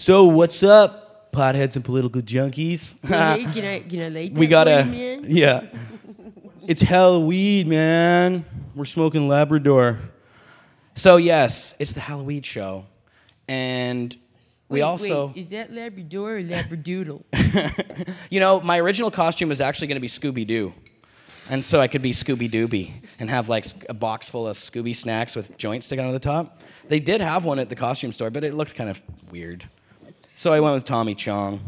So what's up, potheads and political junkies? Hey, can I light that We gotta, for you, man? yeah. It's Halloweed, man. We're smoking Labrador. So yes, it's the Halloweed show, and we also. Wait, is that Labrador or Labradoodle? You know, my original costume was actually going to be Scooby-Doo. And so I could be Scooby-Dooby and have like a box full of Scooby snacks with joints sticking out of the top. They did have one at the costume store, but it looked kind of weird. So I went with Tommy Chong.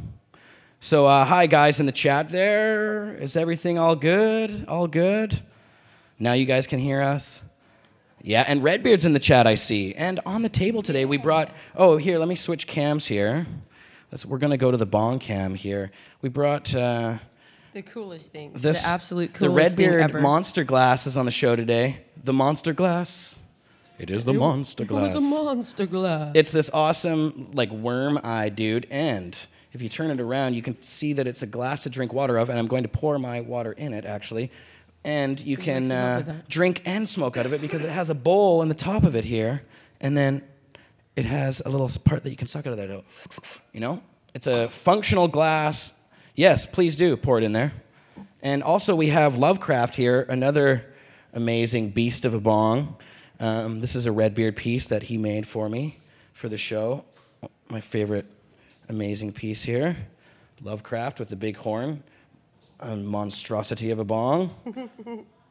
So hi guys in the chat there. Is everything all good? All good? Now you guys can hear us? Yeah, and Redbeard's in the chat, I see. And on the table today we brought, oh, here, let me switch cams here. We're going to go to the bong cam here. We brought... The coolest thing. the absolute the coolest thing Redbeard ever. Monster Glass is on the show today. The Monster Glass. It is the Monster Glass. It was a monster glass. It's this awesome, like, worm eye, dude. And if you turn it around, you can see that it's a glass to drink water of. And I'm going to pour my water in it, actually. And you can drink and smoke out of it because it has a bowl on the top of it here. And then it has a little part that you can suck out of there. You know? It's a functional glass. Yes, please do pour it in there. And also we have Lovecraft here, another amazing beast of a bong. This is a Redbeard piece that he made for me for the show. My favorite amazing piece here. Lovecraft with the big horn, a monstrosity of a bong.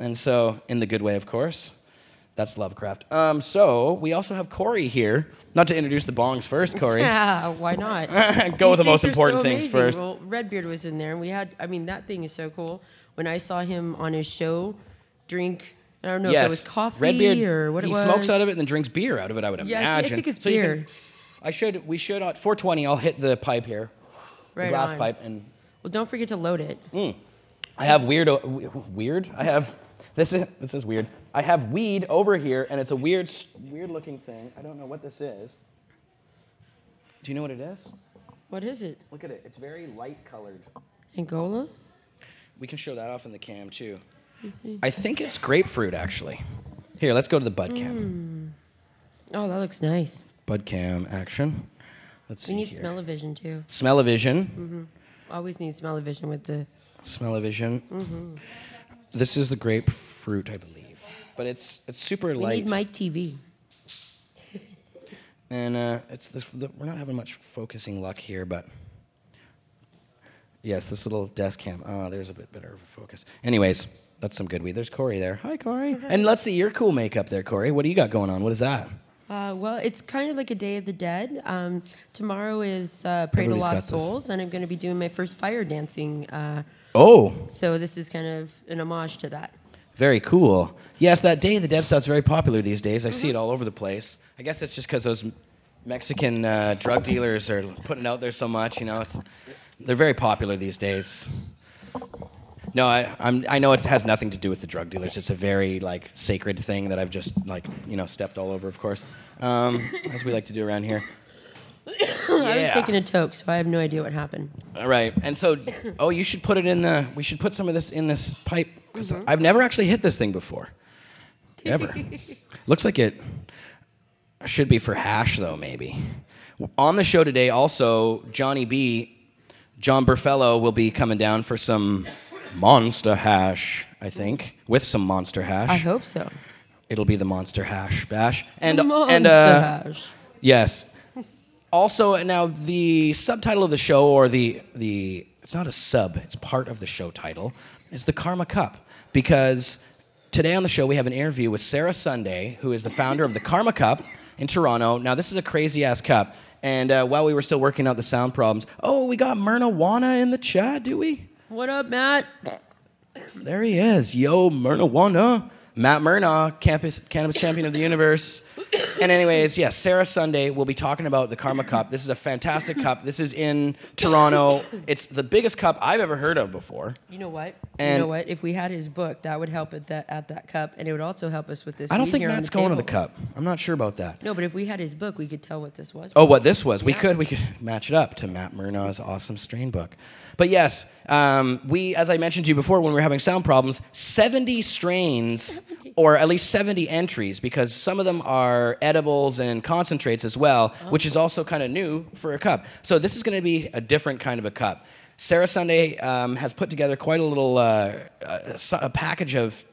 And so, in the good way, of course. That's Lovecraft. So, we also have Corey here. Not to introduce the bongs first, Corey. Yeah, why not? Go with the most important things first. Well, Redbeard was in there, and we had, I mean, that thing is so cool. When I saw him on his show drink, I don't know if it was coffee Redbeard, or what it was. He smokes out of it and then drinks beer out of it, I would imagine. I think it's beer. We should, at 420, I'll hit the pipe here. Right the glass on. pipe. And Well, don't forget to load it. I have weird? I have, this is weird. I have weed over here, and it's a weird looking thing. I don't know what this is. Do you know what it is? What is it? Look at it. It's very light colored. Angola? We can show that off in the cam, too. I think it's grapefruit, actually. Here, let's go to the bud cam. Oh, that looks nice. Bud cam action. Let's see We need here. smell-o-vision, too. Smell-o-vision. Always need smell-o-vision with the... Smell-o-vision. This is the grapefruit, I believe. But it's super light. We need Mike TV. And we're not having much focusing luck here, but... Yes, this little desk cam. Oh, there's a bit better of a focus. Anyways, that's some good weed. There's Corey there. Hi, Corey. And let's see your cool makeup there, Corey. What do you got going on? What is that? Well, it's kind of like a Day of the Dead. Tomorrow is Pray to Everybody's got Lost this. Souls, and I'm going to be doing my first fire dancing. Oh, So this is kind of an homage to that. very cool. Yes, that Day of the Dead stuff's very popular these days. I see it all over the place. I guess it's just because those Mexican drug dealers are putting it out there so much. You know, they're very popular these days. No, I know it has nothing to do with the drug dealers. It's a very like sacred thing that I've just stepped all over, of course, as we like to do around here. I was taking a toke, so I have no idea what happened. All right, and so, you should put it in we should put some of this in this pipe, because I've never actually hit this thing before. Ever. Looks like it should be for hash, though, maybe. On the show today, also, John Burfello will be coming down for some monster hash, I think, with some monster hash. I hope so. It'll be the monster hash bash. Monster hash. Yes. Also, now the subtitle of the show, or it's not a sub, it's part of the show title, is the Karma Cup. Because today on the show we have an interview with Sarah Sunday, who is the founder of the Karma Cup in Toronto. Now this is a crazy ass cup. And while we were still working out the sound problems, we got Myrna Wana in the chat, do we? What up, Matt? There he is. Yo, Myrna Wana. Matt Myrna, Cannabis Champion of the Universe. And anyways, yes, Sarah Sunday will be talking about the Karma Cup. This is a fantastic cup. This is in Toronto. It's the biggest cup I've ever heard of before. You know what? And If we had his book, that would help at that cup, and it would also help us with this. I don't think here on Matt's the going to table. the cup. I'm not sure about that. No, but if we had his book, we could tell what this was. Oh, what this was. Yeah. We could match it up to Matt Myrna's awesome strain book. But yes, we, as I mentioned to you before when we were having sound problems, 70 strains, or at least 70 entries, because some of them are edibles and concentrates as well, which is also kind of new for a cup. So this is going to be a different kind of a cup. Sarah Sunday has put together quite a little a package of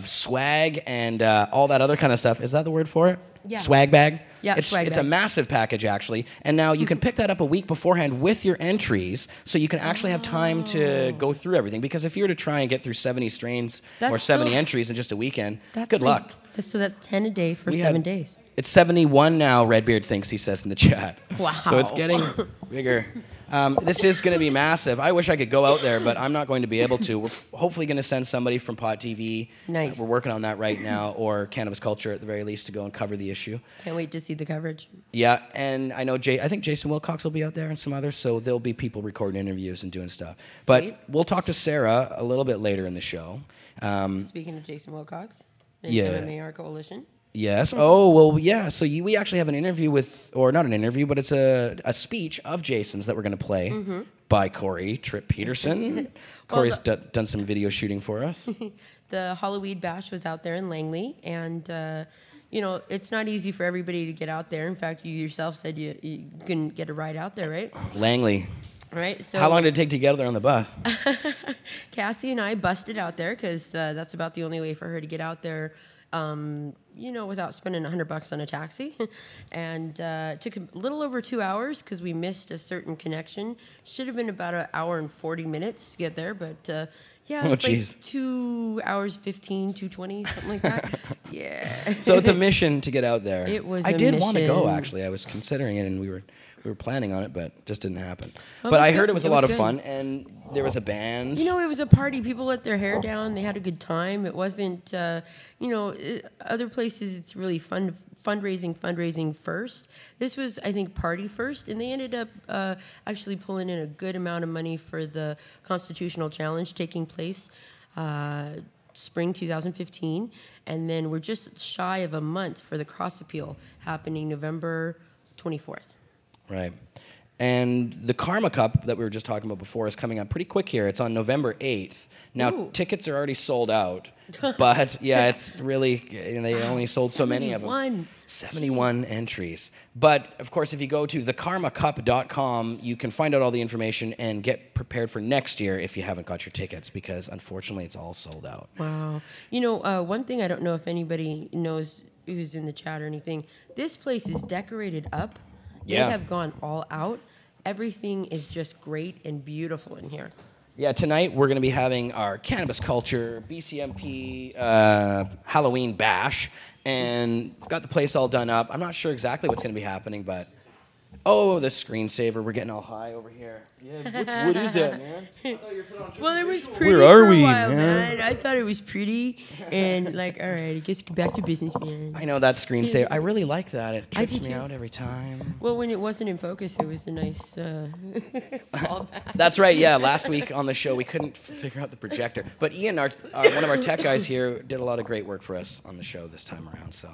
swag and all that other kind of stuff. Is that the word for it? Yeah. Swag bag? Yeah, swag it's bag. a massive package, actually. And now you can pick that up a week beforehand with your entries, so you can actually have time to go through everything. Because if you were to try and get through 70 strains or 70 entries in just a weekend, good luck. So that's 10 a day for 7 days. It's 71 now, Redbeard thinks, he says in the chat. Wow. So it's getting bigger. This is going to be massive. I wish I could go out there, but I'm not going to be able to. We're hopefully going to send somebody from Pot TV. Nice. We're working on that right now, or Cannabis Culture at the very least, to go and cover the issue. Can't wait to see the coverage. Yeah, and I know I think Jason Wilcox will be out there and some others, so there'll be people recording interviews and doing stuff. Sweet. But we'll talk to Sarah a little bit later in the show. Speaking of Jason Wilcox and MMAR Coalition. Yes. Oh, well, yeah. So we actually have an interview with, or not an interview, but it's a speech of Jason's that we're going to play by Corey Tripp Peterson. Corey's done some video shooting for us. The Halloweed bash was out there in Langley, and you know, it's not easy for everybody to get out there. In fact, you yourself said you couldn't get a ride out there, right? Langley. Right. So how long did it take to get there on the bus? Cassie and I busted out there because that's about the only way for her to get out there. You know, without spending $100 on a taxi. And it took a little over 2 hours because we missed a certain connection. Should have been about an hour and 40 minutes to get there, but yeah, it's like 2 hours 15, 2:20, something like that. Yeah. So it's a mission to get out there. It was. I did want to go, actually. I was considering it, and we were planning on it, but just didn't happen. Well, but I heard it was a lot of good. fun, and there was a band. You know, it was a party. People let their hair down. They had a good time. It wasn't, you know, other places it's really fundraising first. This was, I think, party first, and they ended up actually pulling in a good amount of money for the Constitutional Challenge taking place spring 2015, and then we're just shy of a month for the cross appeal happening November 24th. Right. And the Karma Cup that we were just talking about before is coming up pretty quick here. It's on November 8th. Now, tickets are already sold out. But, yeah, it's really, they only sold so many of them. 71 entries. But, of course, if you go to thekarmacup.com, you can find out all the information and get prepared for next year if you haven't got your tickets, because, unfortunately, it's all sold out. Wow. You know, one thing I don't know if anybody knows who's in the chat or anything, this place is decorated up. They have gone all out. Everything is just great and beautiful in here. Yeah, tonight we're going to be having our Cannabis Culture BCMP Halloween bash, and got the place all done up. I'm not sure exactly what's going to be happening, but oh, the screensaver. We're getting all high over here. Yeah, what is that, man? Well, it was pretty for a while, man. I thought it was pretty, and like, all right, I guess get back to business, man. I know that screensaver. I really like that. It trips me out every time. Well, when it wasn't in focus, it was a nice fallback. That's right. Yeah, last week on the show we couldn't figure out the projector, but Ian, one of our tech guys here, did a lot of great work for us on the show this time around. So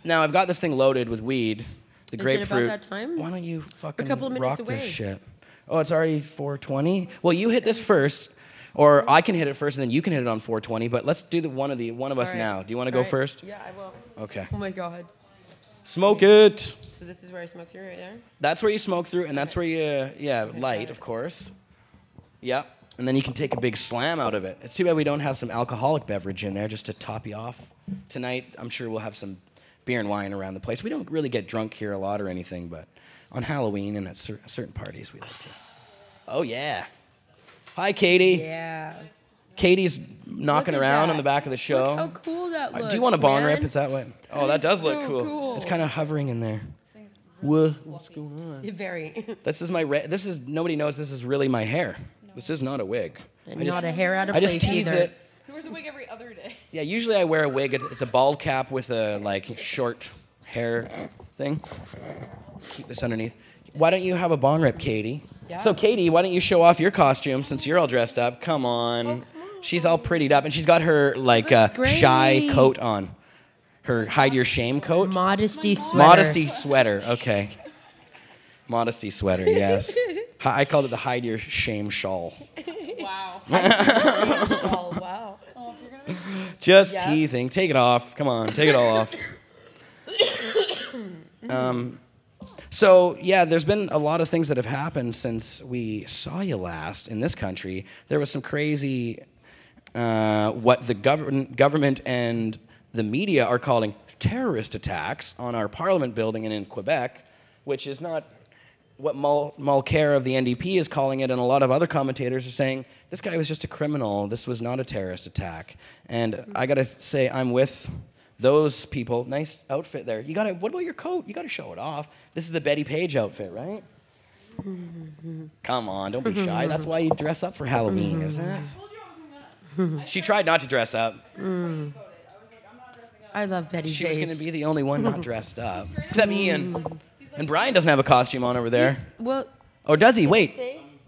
now I've got this thing loaded with weed. The grapefruit. Is it about that time? Why don't you fucking a couple of minutes rock away. this shit? Oh, it's already 4:20. Well, you hit this first, or I can hit it first, and then you can hit it on 4:20. But let's do one of us now. Do you want to go first? Yeah, I will. Okay. Oh my god. Smoke it. So this is where I smoke through, right there. That's where you smoke through, and that's where you light, of course. Yeah, and then you can take a big slam out of it. It's too bad we don't have some alcoholic beverage in there just to top you off. Tonight, I'm sure we'll have some beer and wine around the place. We don't really get drunk here a lot or anything, but on Halloween and at certain parties, we like to. Oh, yeah. Hi, Katie. Yeah. Katie's knocking around on the back of the show. Look how cool that looks, do you want a bong man. rip? Is that what? Oh, that does look cool. It's kind of hovering in there. What's going on? Very. This is nobody knows this is really my hair. No. This is not a wig. Not a hair out of place I just tease either. it. He wears a wig every other day. Yeah, usually I wear a wig. It's a bald cap with a like short hair thing. Keep this underneath. Why don't you have a bong rip, Katie? Yeah. So, Katie, why don't you show off your costume since you're all dressed up? Come on. Oh, come on. She's all prettied up, and she's got her like shy coat on. Her hide your shame coat. Modesty sweater. Modesty sweater. Okay. Modesty sweater. Yes. I called it the hide your shame shawl. Wow. Oh, wow. Just teasing. Take it off. Come on, take it all off. So, yeah, there's been a lot of things that have happened since we saw you last in this country. There was some crazy, what the government and the media are calling terrorist attacks on our parliament building and in Quebec, which is not what Mulcair of the NDP is calling it, and a lot of other commentators are saying, this guy was just a criminal, this was not a terrorist attack. And I gotta say, I'm with those people. Nice outfit there. What about your coat? You gotta show it off. This is the Betty Page outfit, right? Come on, don't be shy. That's why you dress up for Halloween, isn't it? She tried not to dress up. I love Betty Page. She was gonna be the only one not dressed up. Except Ian. And Brian doesn't have a costume on over there. Well, or does he? Wait.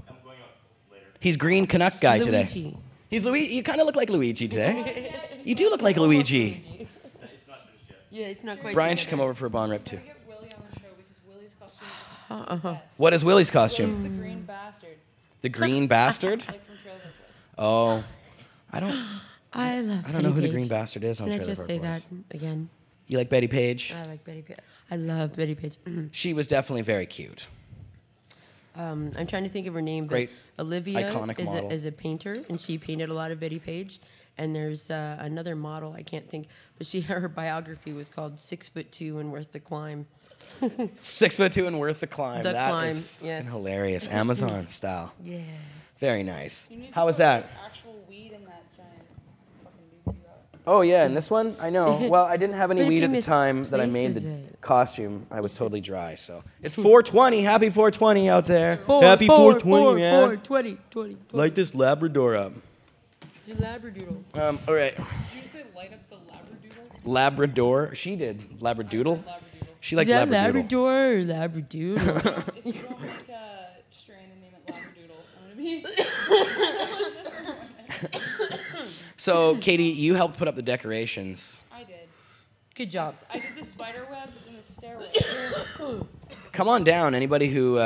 I'm going out later. He's green Canuck guy Luigi. today. He's Luigi. You kind of look like Luigi today. You do look like Luigi. It's not finished yet. Yeah, it's not quite. Brian should come over for a bong rip too. Get Willie on the show because Willie's costume is the best. What is Willie's It's costume? the green bastard. The green bastard? Like from Trailer Park Boys. Oh, I don't I know who the green bastard is on Can I Trailer just Park say Boys. that again? You like Betty Page? I like Betty Page. I love Betty Page. She was definitely very cute. I'm trying to think of her name, but Great, Olivia iconic model. is a painter, and she painted a lot of Betty Page. And there's another model, I can't think, but her biography was called 6'2" and Worth the Climb. 6'2" and worth the climb. The That climb, is fucking yes. hilarious. Amazon style. Yeah. Very nice. You need to How was put, that? like, actual weed in that giant fucking BB rod. Oh yeah, and this one I know. Well, I didn't have any But if weed you at the time that I made misplaces the it. costume. I was totally dry. So it's 420. Happy 420 out there. Happy 420, man. 20. Light this Labrador up. The Labradoodle. All right. Did you just say light up the Labradoodle? Labrador. She did. Labradoodle. Labradoodle. She likes Is that Labradoodle. Labrador or Labradoodle? If you don't make a strain and name it Labradoodle, I'm gonna be. So, Katie, you helped put up the decorations. I did. Good job. I did the spider webs and the stairway. Come on down. Anybody who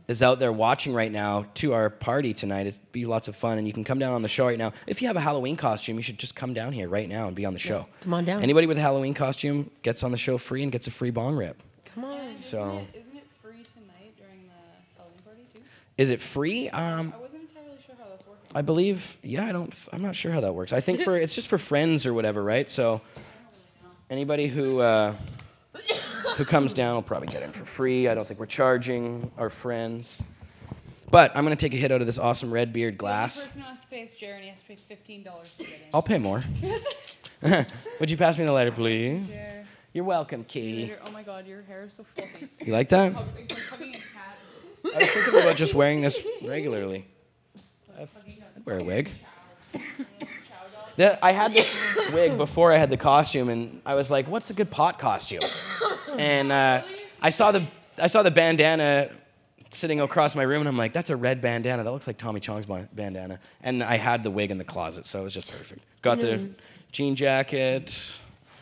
is out there watching right now to our party tonight, it'd be lots of fun, and you can come down on the show right now. If you have a Halloween costume, you should just come down here right now and be on the show. Come on down. Anybody with a Halloween costume gets on the show free and gets a free bong rip. Come on. So, Isn't it free tonight during the Halloween party too? is it free? I wasn't entirely sure how that's working. I believe, yeah, I'm not sure how that works. I think it's just for friends or whatever, right? So anybody who comes down will probably get in for free. I don't think we're charging our friends. But I'm going to take a hit out of this awesome red beard The glass. person who has to pay is Jerry, and he has to pay $15 to get in. I'll pay more. Would you pass me the lighter, please? Jer, You're welcome, Katie. oh my God, your hair is so fluffy. You like that? It's like hugging a cat. I was thinking about just wearing this regularly. I'd wear a wig. I had this wig before I had the costume, and I was like, "What's a good pot costume?" And I saw the bandana sitting across my room, and I'm like, "That's a red bandana. That looks like Tommy Chong's bandana." And I had the wig in the closet, so it was just perfect. Got the jean jacket.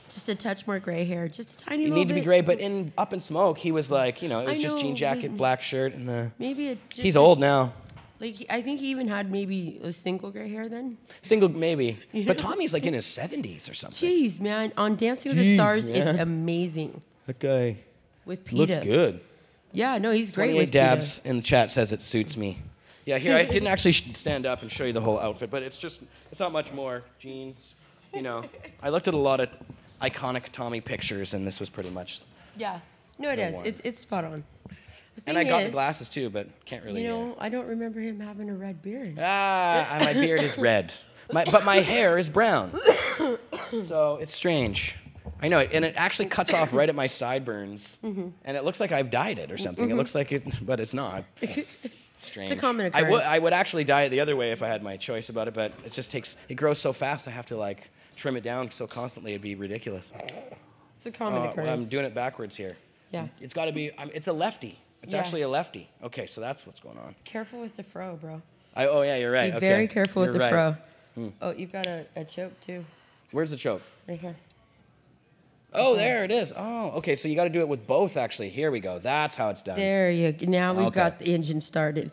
Just a touch more gray hair, just a tiny You little need to be bit. gray, but in Up in Smoke, he was like, it was I just know, jean jacket, but- black shirt, and the. Maybe He's old now. Like I think he even had maybe a single gray hair then. Single, maybe. But Tommy's like in his 70s or something. Jeez, man, on Dancing with the Jeez, Stars, man. it's amazing That guy with Peta. looks good. Yeah, no, he's great 28 with dabs in the chat says it suits me. Yeah, here, I didn't actually stand up and show you the whole outfit, but it's not much more. Jeans, I looked at a lot of iconic Tommy pictures, and this was pretty much. Peta. Yeah, no, it The is. one. It's spot on. The And I thing got the is, glasses too, but can't really. I don't remember him having a red beard. My beard is red, but my hair is brown. So it's strange. I know it, and it actually cuts off right at my sideburns, and it looks like I've dyed it or something. It looks like it, but it's not. Strange. It's a common I occurrence. would actually dye it the other way if I had my choice about it, but it grows so fast I have to trim it down so constantly it'd be ridiculous. It's a common occurrence. I'm doing it backwards here. Yeah. It's got to be. It's a lefty. It's Yeah. actually a lefty. Okay, so that's what's going on. Careful with the fro, bro. Oh yeah, you're right. Be Okay. very careful with You're the right. fro. Oh, you've got a choke too, Where's the choke? right here. Oh, there it is. Oh, okay. So you got to do it with both, actually. Here we go. That's how it's done. There you go. Now we've Okay. got the engine started.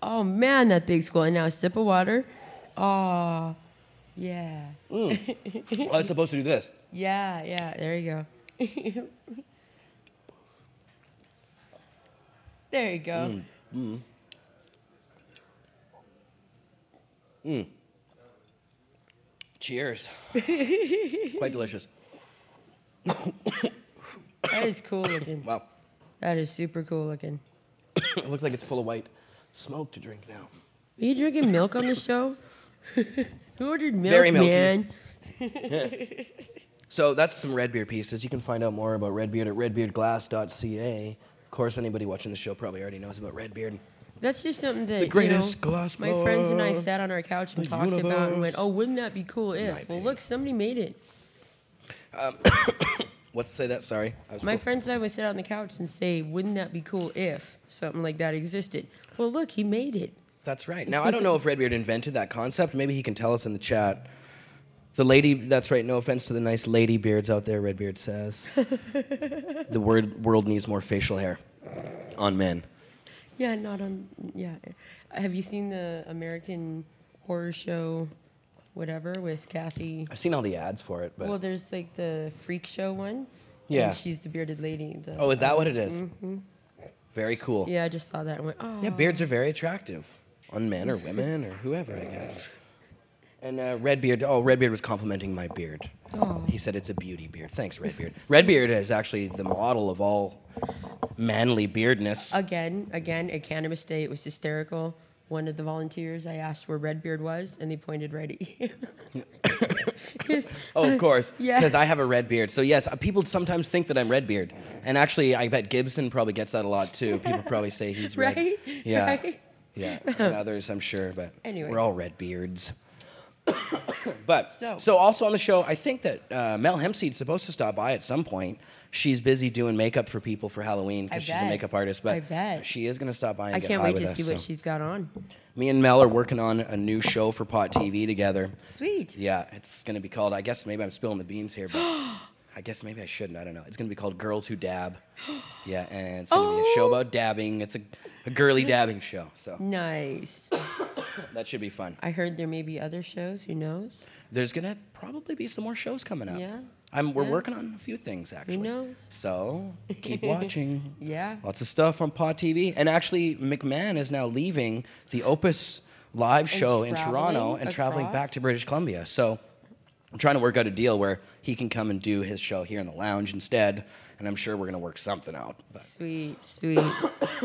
Oh man, that big skull. And now a sip of water. Oh, Yeah. Well, I was supposed to do this. Yeah, yeah. There you go. There you go. Cheers. Quite delicious. That is cool looking. Wow. That is super cool looking. It looks like it's full of white smoke to drink now. Are you drinking milk on the show? Who ordered milk, Very milky. man? So that's some Redbeard pieces. You can find out more about Redbeard at redbeardglass.ca. Of course, anybody watching the show probably already knows about Redbeard. That's just something that The greatest glass my friends and I blower sat on our couch and the talked about and universe. went, "Oh, wouldn't that be cool if?" Might Well, be. look, somebody made it. Let's say that. Sorry. My friends and I would sit on the couch and say, "Wouldn't that be cool if something like that existed?" Well, look, he made it. That's right. Now, I don't know if Redbeard invented that concept. Maybe he can tell us in the chat. The lady, that's right, no offense to the nice lady beards out there, Redbeard says. The world needs more facial hair on men. Yeah, not on. Yeah, have you seen the American Horror Show, whatever, with Kathy? I've seen all the ads for it, but... Well, there's like the Freak Show one. Yeah. And she's the bearded lady. Oh, is that what it is? Very cool. Yeah, I just saw that and went, oh. Yeah, beards are very attractive on men or women or whoever, I guess. And Redbeard was complimenting my beard. Oh. He said it's a beauty beard. Thanks, Redbeard. Redbeard is actually the model of all manly beardness. Again, at Cannabis Day, it was hysterical. One of the volunteers, I asked where Redbeard was, and they pointed right at you. Oh, of course. Yeah. Because I have a red beard. So, yes, people sometimes think that I'm Redbeard. And actually, I bet Gibson probably gets that a lot, too. People probably say he's red. Right? Yeah. Right? Yeah. And others, I'm sure. But Anyway. we're all red beards. But, So. so also on the show, I think that Mel Hempseed's supposed to stop by at some point. She's busy doing makeup for people for Halloween because she's a bet. makeup artist. But I bet. she is going to stop by and I get can't high wait with to us, see what so. she's got on. Me and Mel are working on a new show for Pot TV together. Sweet. Yeah, it's going to be called, I guess maybe I'm spilling the beans here, but I guess maybe I shouldn't. I don't know. It's going to be called Girls Who Dab. Yeah, and it's going to be a show about dabbing. It's a girly dabbing show, so Nice. that should be fun. I heard there may be other shows. Who knows? There's going to probably be some more shows coming up. Yeah. We're Yeah. working on a few things, actually. knows? So keep watching. Yeah. Lots of stuff on Pot TV. And actually, McMahon is now leaving the Opus live show in Toronto traveling and traveling back across? to British Columbia. So I'm trying to work out a deal where he can come and do his show here in the lounge instead. And I'm sure we're going to work something out. But Sweet.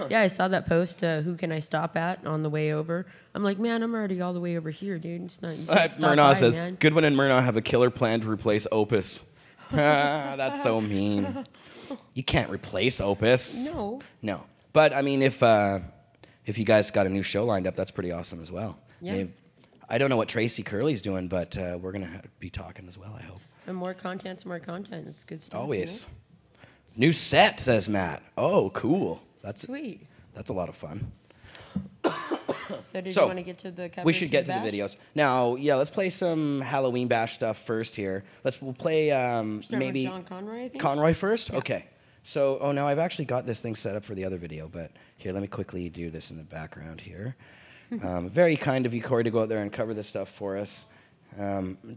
Yeah, I saw that post. Who can I stop at on the way over? I'm like, man, I'm already all the way over here, dude. It's not. You can't stop Murnau by, says, man. Goodwin and Murnau have a killer plan to replace Opus. That's so mean. You can't replace Opus. No. No. But, I mean, if you guys got a new show lined up, that's pretty awesome as well. Yeah. I don't know what Tracy Curley's doing, but we're going to be talking as well, I hope. And more content's more content. It's good stuff. Always. New set, says Matt. Oh, cool. Sweet. That's a lot of fun. So did So, you want to get to the cover We should get to bash? the videos. Now, yeah, let's play some Halloween bash stuff first here. We'll play Start maybe with John Conroy, I think. Conroy first? Okay. So, now I've actually got this thing set up for the other video, but here, let me quickly do this in the background here. Very kind of you, Corey, to go out there and cover this stuff for us.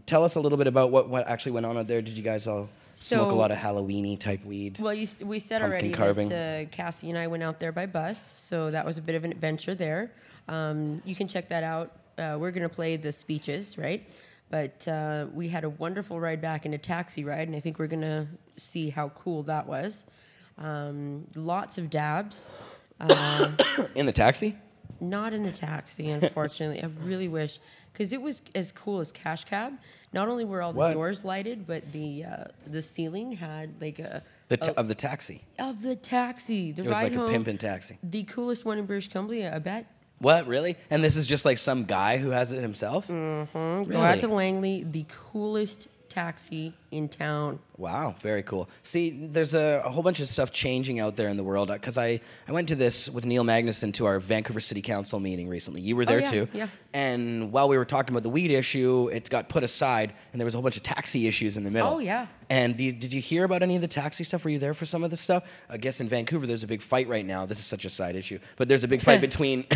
Tell us a little bit about what actually went on out there. Did you guys all smoke a lot of Halloween-y type weed? Well, we said Pumpkin already carving. that Cassie and I went out there by bus, so that was a bit of an adventure there. You can check that out. We're going to play the speeches, right? But we had a wonderful ride back in a taxi ride, and I think we're going to see how cool that was. Lots of dabs. In the taxi? Not in the taxi, unfortunately. I really wish, because it was as cool as Cash Cab. Not only were all the What? doors lighted, but the ceiling had like Of the taxi. of the taxi. The It was ride like a home, pimpin' taxi. the coolest one in British Columbia, I bet. What, really? And this is just like some guy who has it himself? Go out to Langley, the coolest taxi in town. Wow, very cool. See, there's a whole bunch of stuff changing out there in the world because I went to this with Neil Magnuson to our Vancouver City Council meeting recently. You were there yeah, too. yeah. And while we were talking about the weed issue, it got put aside and there was a whole bunch of taxi issues in the middle. Oh, yeah. And did you hear about any of the taxi stuff? Were you there for some of the stuff? I guess in Vancouver there's a big fight right now. This is such a side issue. But there's a big fight between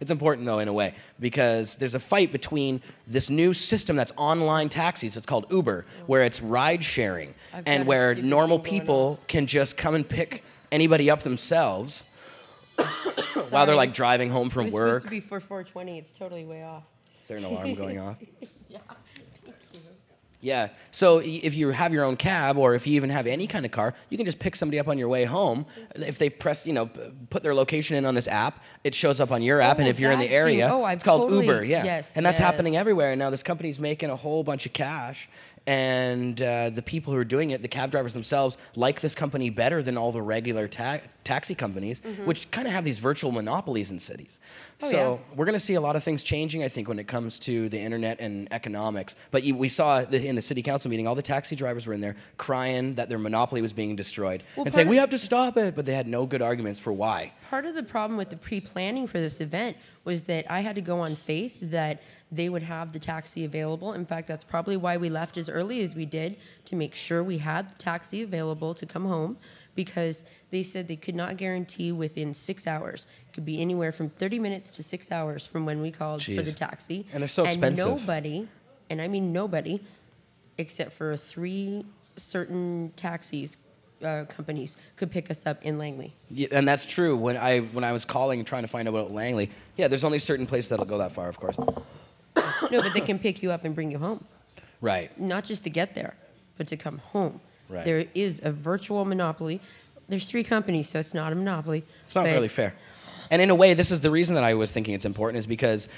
It's important, though, in a way, because there's a fight between this new system that's online taxis. It's called Uber, where it's ride sharing, and where normal people can just come and pick anybody up themselves while they're like driving home from It was work. supposed to be for 420. It's totally way off. Is there an alarm going off? Yeah. Yeah. So if you have your own cab, or if you even have any kind of car, you can just pick somebody up on your way home. If they press, put their location in on this app, it shows up on your app. And if you're in the area, it's called Uber. Yeah. Yes, and that's happening everywhere. And now this company's making a whole bunch of cash. And the people who are doing it, the cab drivers themselves, like this company better than all the regular taxi companies, which kind of have these virtual monopolies in cities. We're going to see a lot of things changing, I think, when it comes to the internet and economics. But we saw in the city council meeting, all the taxi drivers were in there crying that their monopoly was being destroyed and saying, we have to stop it. But they had no good arguments for why. Part of the problem with the pre-planning for this event was that I had to go on faith that they would have the taxi available. In fact, that's probably why we left as early as we did, to make sure we had the taxi available to come home, because they said they could not guarantee within 6 hours. It could be anywhere from 30 minutes to 6 hours from when we called for the taxi. And they're so expensive. And nobody, and I mean nobody, except for 3 certain taxis companies could pick us up in Langley. Yeah, and that's true. When I was calling and trying to find out about Langley, there's only certain places that'll go that far, of course. No, but they can pick you up and bring you home. Right. Not just to get there, but to come home. Right. There is a virtual monopoly. There's 3 companies, so it's not a monopoly. It's not really fair. And in a way, this is the reason that I was thinking it's important, is because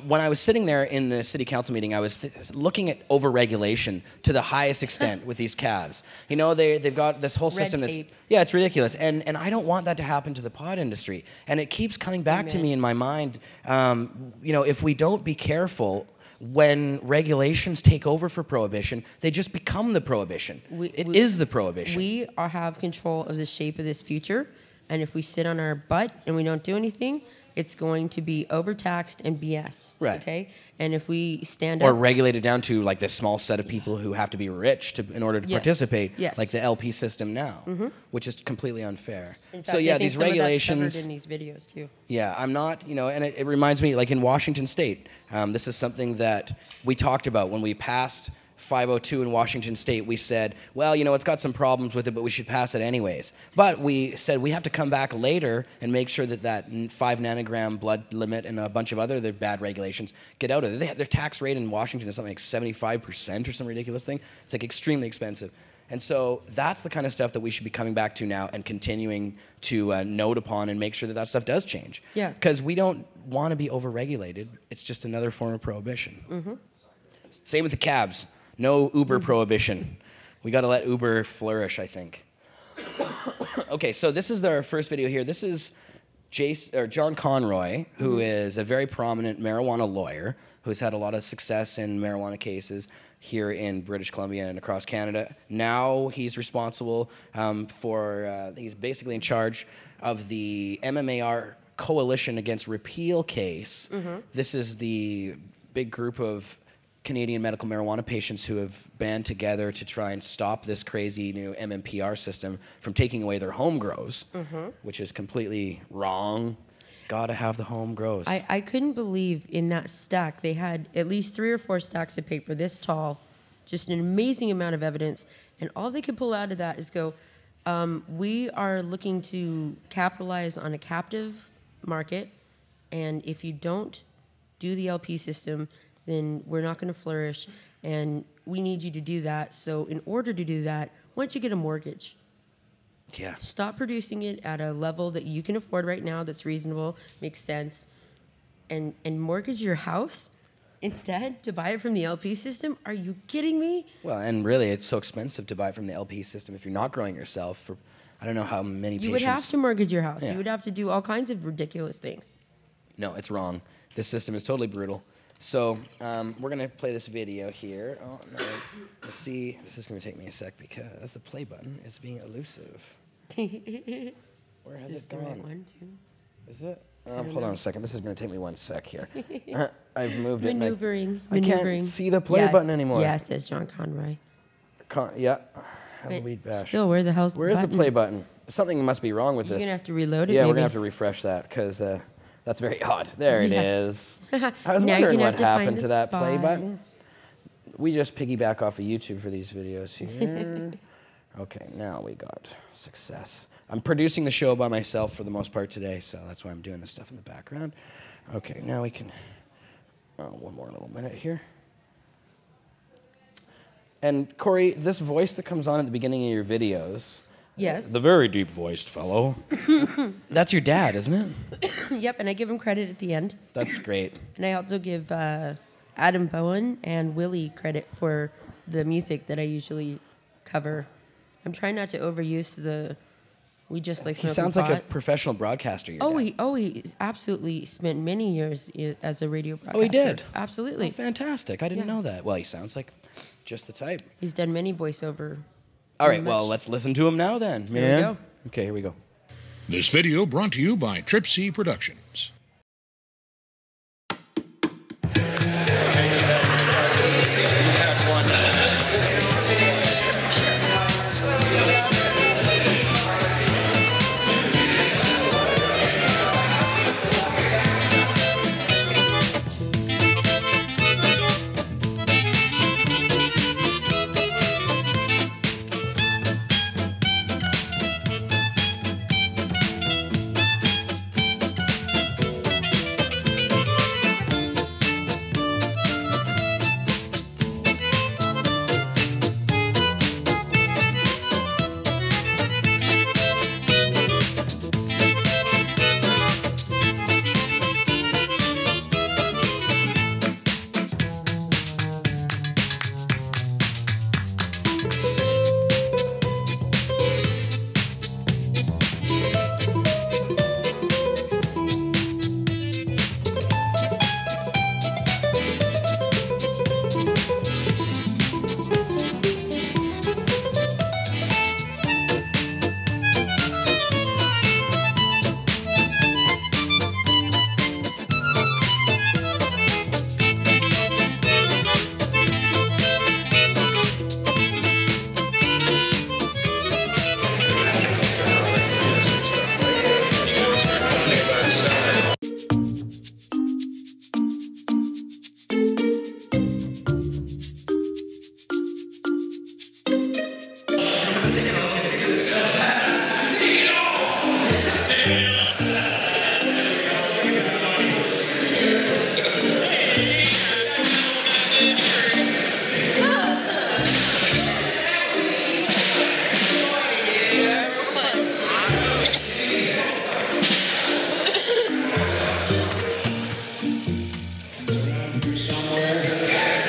when I was sitting there in the city council meeting, I was looking at overregulation to the highest extent with these calves. They've got this whole system that's... Yeah, it's ridiculous. And I don't want that to happen to the pot industry. And it keeps coming back to me in my mind, if we don't be careful, when regulations take over for prohibition, they just become the prohibition. It is the prohibition. We have control of the shape of this future. And if we sit on our butt and we don't do anything, it's going to be overtaxed and BS. Right. Okay? And if we stand up... Or up... regulated down to like this small set of people who have to be rich in order to participate, like the LP system now, which is completely unfair. In fact, I think these some of that's regulations... covered in these videos too. Yeah, I'm not, and it reminds me, like in Washington State, this is something that we talked about when we passed 502 in Washington State. We said, well, it's got some problems with it, but we should pass it anyways. But we said we have to come back later and make sure that 5 nanogram blood limit and a bunch of other bad regulations get out of it. Their tax rate in Washington is something like 75% or some ridiculous thing. It's like extremely expensive. And so that's the kind of stuff that we should be coming back to now and continuing to note upon and make sure that stuff does change. Yeah. Because we don't want to be overregulated. It's just another form of prohibition. Same with the cabs. No Uber prohibition. We got to let Uber flourish, I think. Okay, so this is our first video here. This is John Conroy, who is a very prominent marijuana lawyer who's had a lot of success in marijuana cases here in British Columbia and across Canada. Now he's responsible he's basically in charge of the MMAR Coalition Against Repeal case. This is the big group of Canadian medical marijuana patients who have band together to try and stop this crazy new MMPR system from taking away their home grows, which is completely wrong. Gotta have the home grows. I couldn't believe in that stack, they had at least 3 or 4 stacks of paper this tall, just an amazing amount of evidence, and all they could pull out of that is go, we are looking to capitalize on a captive market, and if you don't do the LP system, then we're not going to flourish, and we need you to do that. So in order to do that, why don't you get a mortgage? Yeah. Stop producing it at a level that you can afford right now that's reasonable, makes sense, and mortgage your house instead to buy it from the LP system? Are you kidding me? Well, and really, it's so expensive to buy from the LP system if you're not growing yourself for, I don't know how many patients. You would have to mortgage your house. Yeah. You would have to do all kinds of ridiculous things. No, it's wrong. This system is totally brutal. So we're going to play this video here. Oh, no. Let's see. This is going to take me a sec because the play button is being elusive. Where has it gone? Right one, too? Is it? Hold on a second. This is going to take me 1 sec here. I've moved it. Maneuvering. I can't see the play button anymore. Yeah, it says John Conroy. Halloweed bash. Still, where the hell's the button? Where's the play button? Something must be wrong with this. You're going to have to reload it, Yeah, maybe. we're going to have to refresh that because That's very odd. There it is. I was Now wondering you're what gonna have to happened find to the that play spot. button. We just piggyback off of YouTube for these videos here. Okay, now we got success. I'm producing the show by myself for the most part today, so that's why I'm doing this stuff in the background. Okay, now we can... one more little minute here. And Corey, this voice that comes on at the beginning of your videos... Yes. The very deep-voiced fellow. That's your dad, isn't it? Yep, and I give him credit at the end. That's great. And I also give Adam Bowen and Willie credit for the music that I usually cover. I'm trying not to overuse the... We just like He smoking sounds pot. like a professional broadcaster. Your dad. He absolutely spent many years as a radio broadcaster. Oh, he did? Absolutely. Oh, fantastic. I didn't Yeah. know that. Well, he sounds like just the type. He's done many voiceover. All right, well, let's listen to him now then. Here we go. Okay, here we go. This video brought to you by Trip C Productions.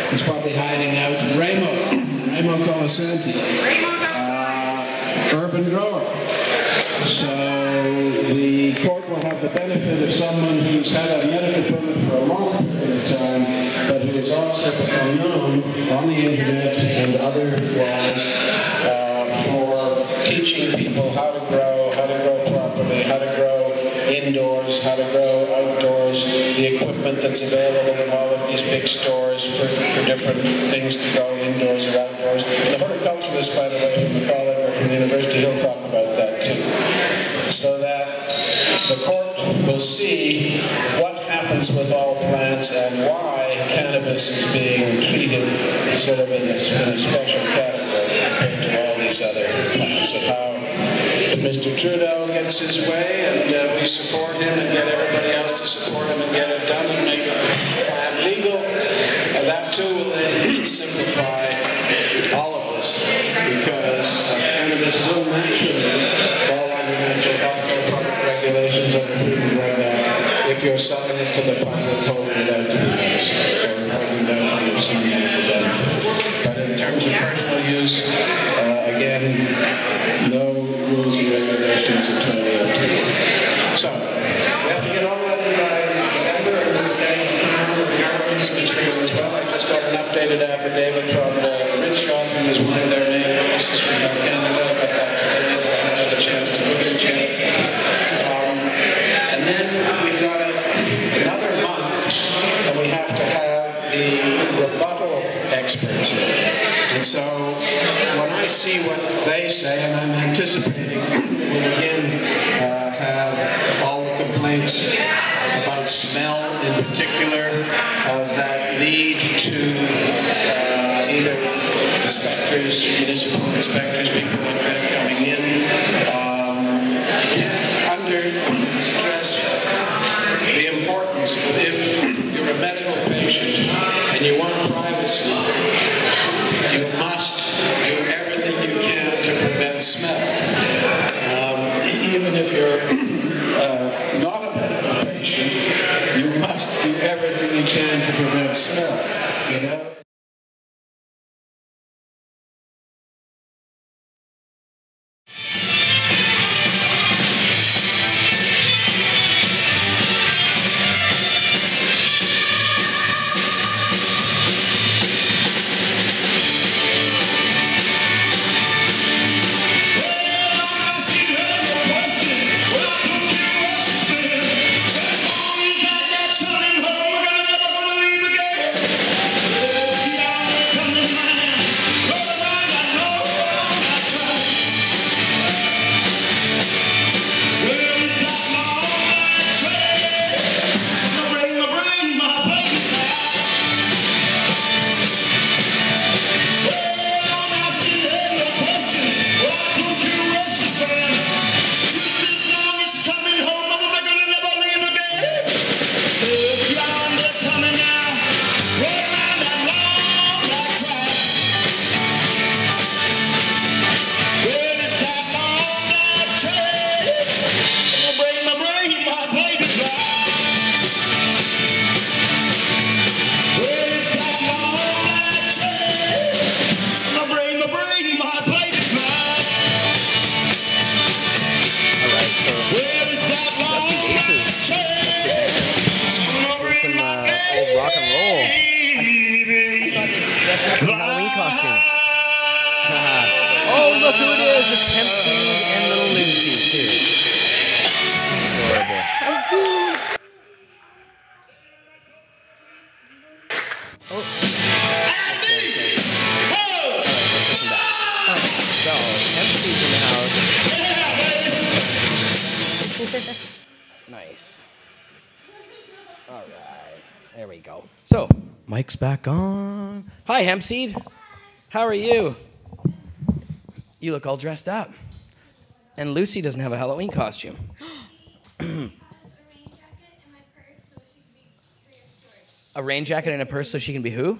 He's probably hiding out. Ramo Colasanti, urban grower. So the court will have the benefit of someone who's had a medical permit for a long period of time, but who has also become known on the internet and otherwise for teaching people how to grow properly, how to grow indoors, how to grow outdoors, the equipment that's available in all of these big stores for different things to grow indoors or outdoors. The horticulturalist, by the way, from the college or from the university, he'll talk about that too. So that the court will see what happens with all plants and why cannabis is being treated sort of in a special category compared to all these other plants. And how if Mr. Trudeau gets his way and we support him and get everybody else to support him and get it done and make the plant legal, that too will then simplify all of this, because cannabis will naturally fall under natural health care product regulations under Food and Drug Act if you're selling it to the public holding it out to the medicine or holding it out to some medical benefit. But in terms of personal use, again, no rules and regulations in 2002. So, we have to get all that in by November, and then we're getting the Crown of Government's material as well. I just got an updated affidavit from Rich Shaw, who is one of their main witnesses from Health Canada. I got that today, but I haven't had a chance to look at it yet. And then we've got another month, and we have to have the rebuttal experts in. And so, when I see what they say, and I'm anticipating we'll again have all the complaints about smell in particular that lead to either inspectors, municipal inspectors, people like that coming in. I can't under stress the importance of if you're a medical patient and you want privacy, you must do everything you can to prevent smell. Even if you're not a medical patient, you must do everything you can to prevent smell. You know? Oh, look who it is. It's Hempseed and little Lucy, too. Adorable. Oh. So, Hempseed's in the house. Nice. All right. There we go. So, mic's back on. Hi, Hempseed. How are you? You look all dressed up. And Lucy doesn't have a Halloween costume. A rain jacket and a purse so she can be who?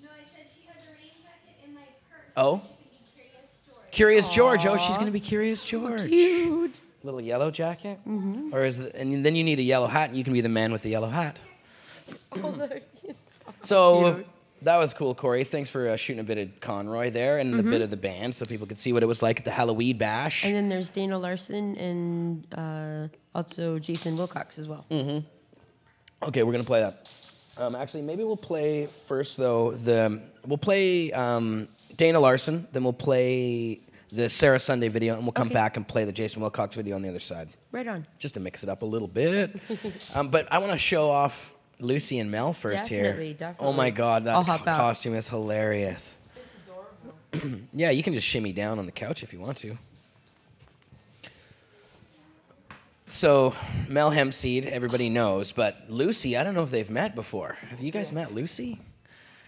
No, I said she has a rain jacket in my purse. Oh? So she can be Curious George. Oh, she's going to be Curious George. Cute. Little yellow jacket? Mm-hmm. Or is and then you need a yellow hat, and you can be the man with the yellow hat. So... Cute. That was cool, Corey. Thanks for shooting a bit of Conroy there and a bit of the band so people could see what it was like at the Halloweed bash. And then there's Dana Larson and also Jason Wilcox as well. Mm-hmm. Okay, we're going to play that. Actually, maybe we'll play first, though, we'll play Dana Larson, then we'll play the Sarah Sunday video, and we'll come back and play the Jason Wilcox video on the other side. Right on. Just to mix it up a little bit. But I want to show off Lucy and Mel first here. Definitely. Oh my God, I'll that hop out. costume is hilarious. It's adorable. Yeah, you can just shimmy down on the couch if you want to. So, Mel Hempseed, everybody knows, but Lucy, I don't know if they've met before. Have you guys met Lucy?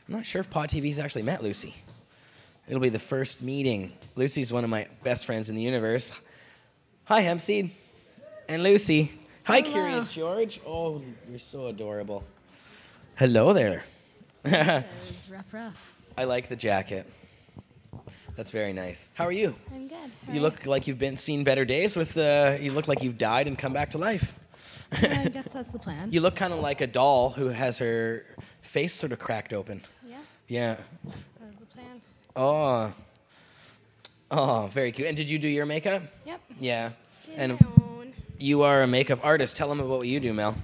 I'm not sure if Pot TV's actually met Lucy. It'll be the first meeting. Lucy's one of my best friends in the universe. Hi, Hempseed. And Lucy. Hi, Hello. Curious George. Oh, you're so adorable. Hello there. It's rough. I like the jacket. That's very nice. How are you? I'm good. You look like you've seen better days with you look like you've died and come back to life. Yeah, I guess that's the plan. You look kind of like a doll who has her face sort of cracked open. Yeah, Yeah. that was the plan. Oh. Oh, very cute. And did you do your makeup? Yep. Yeah. Did And my own. you are a makeup artist. Tell them about what you do, Mel.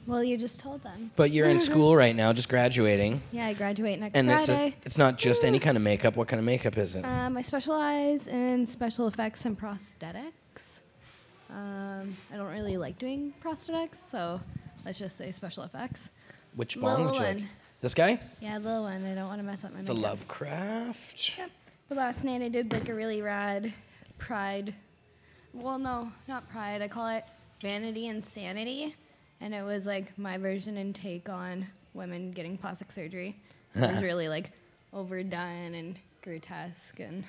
Well, you just told them. But you're in school right now, just graduating. Yeah, I graduate next And Friday. it's not just any kind of makeup. What kind of makeup is it? I specialize in special effects and prosthetics. I don't really like doing prosthetics, so let's just say special effects. Which bong would you like? one. This guy? Yeah, the little one. I don't want to mess up my The makeup. Lovecraft? Yep. But last night I did like a really rad Pride. Well, no, not Pride. I call it Vanity and Sanity. and it was like my version and take on women getting plastic surgery. It was really like overdone and grotesque and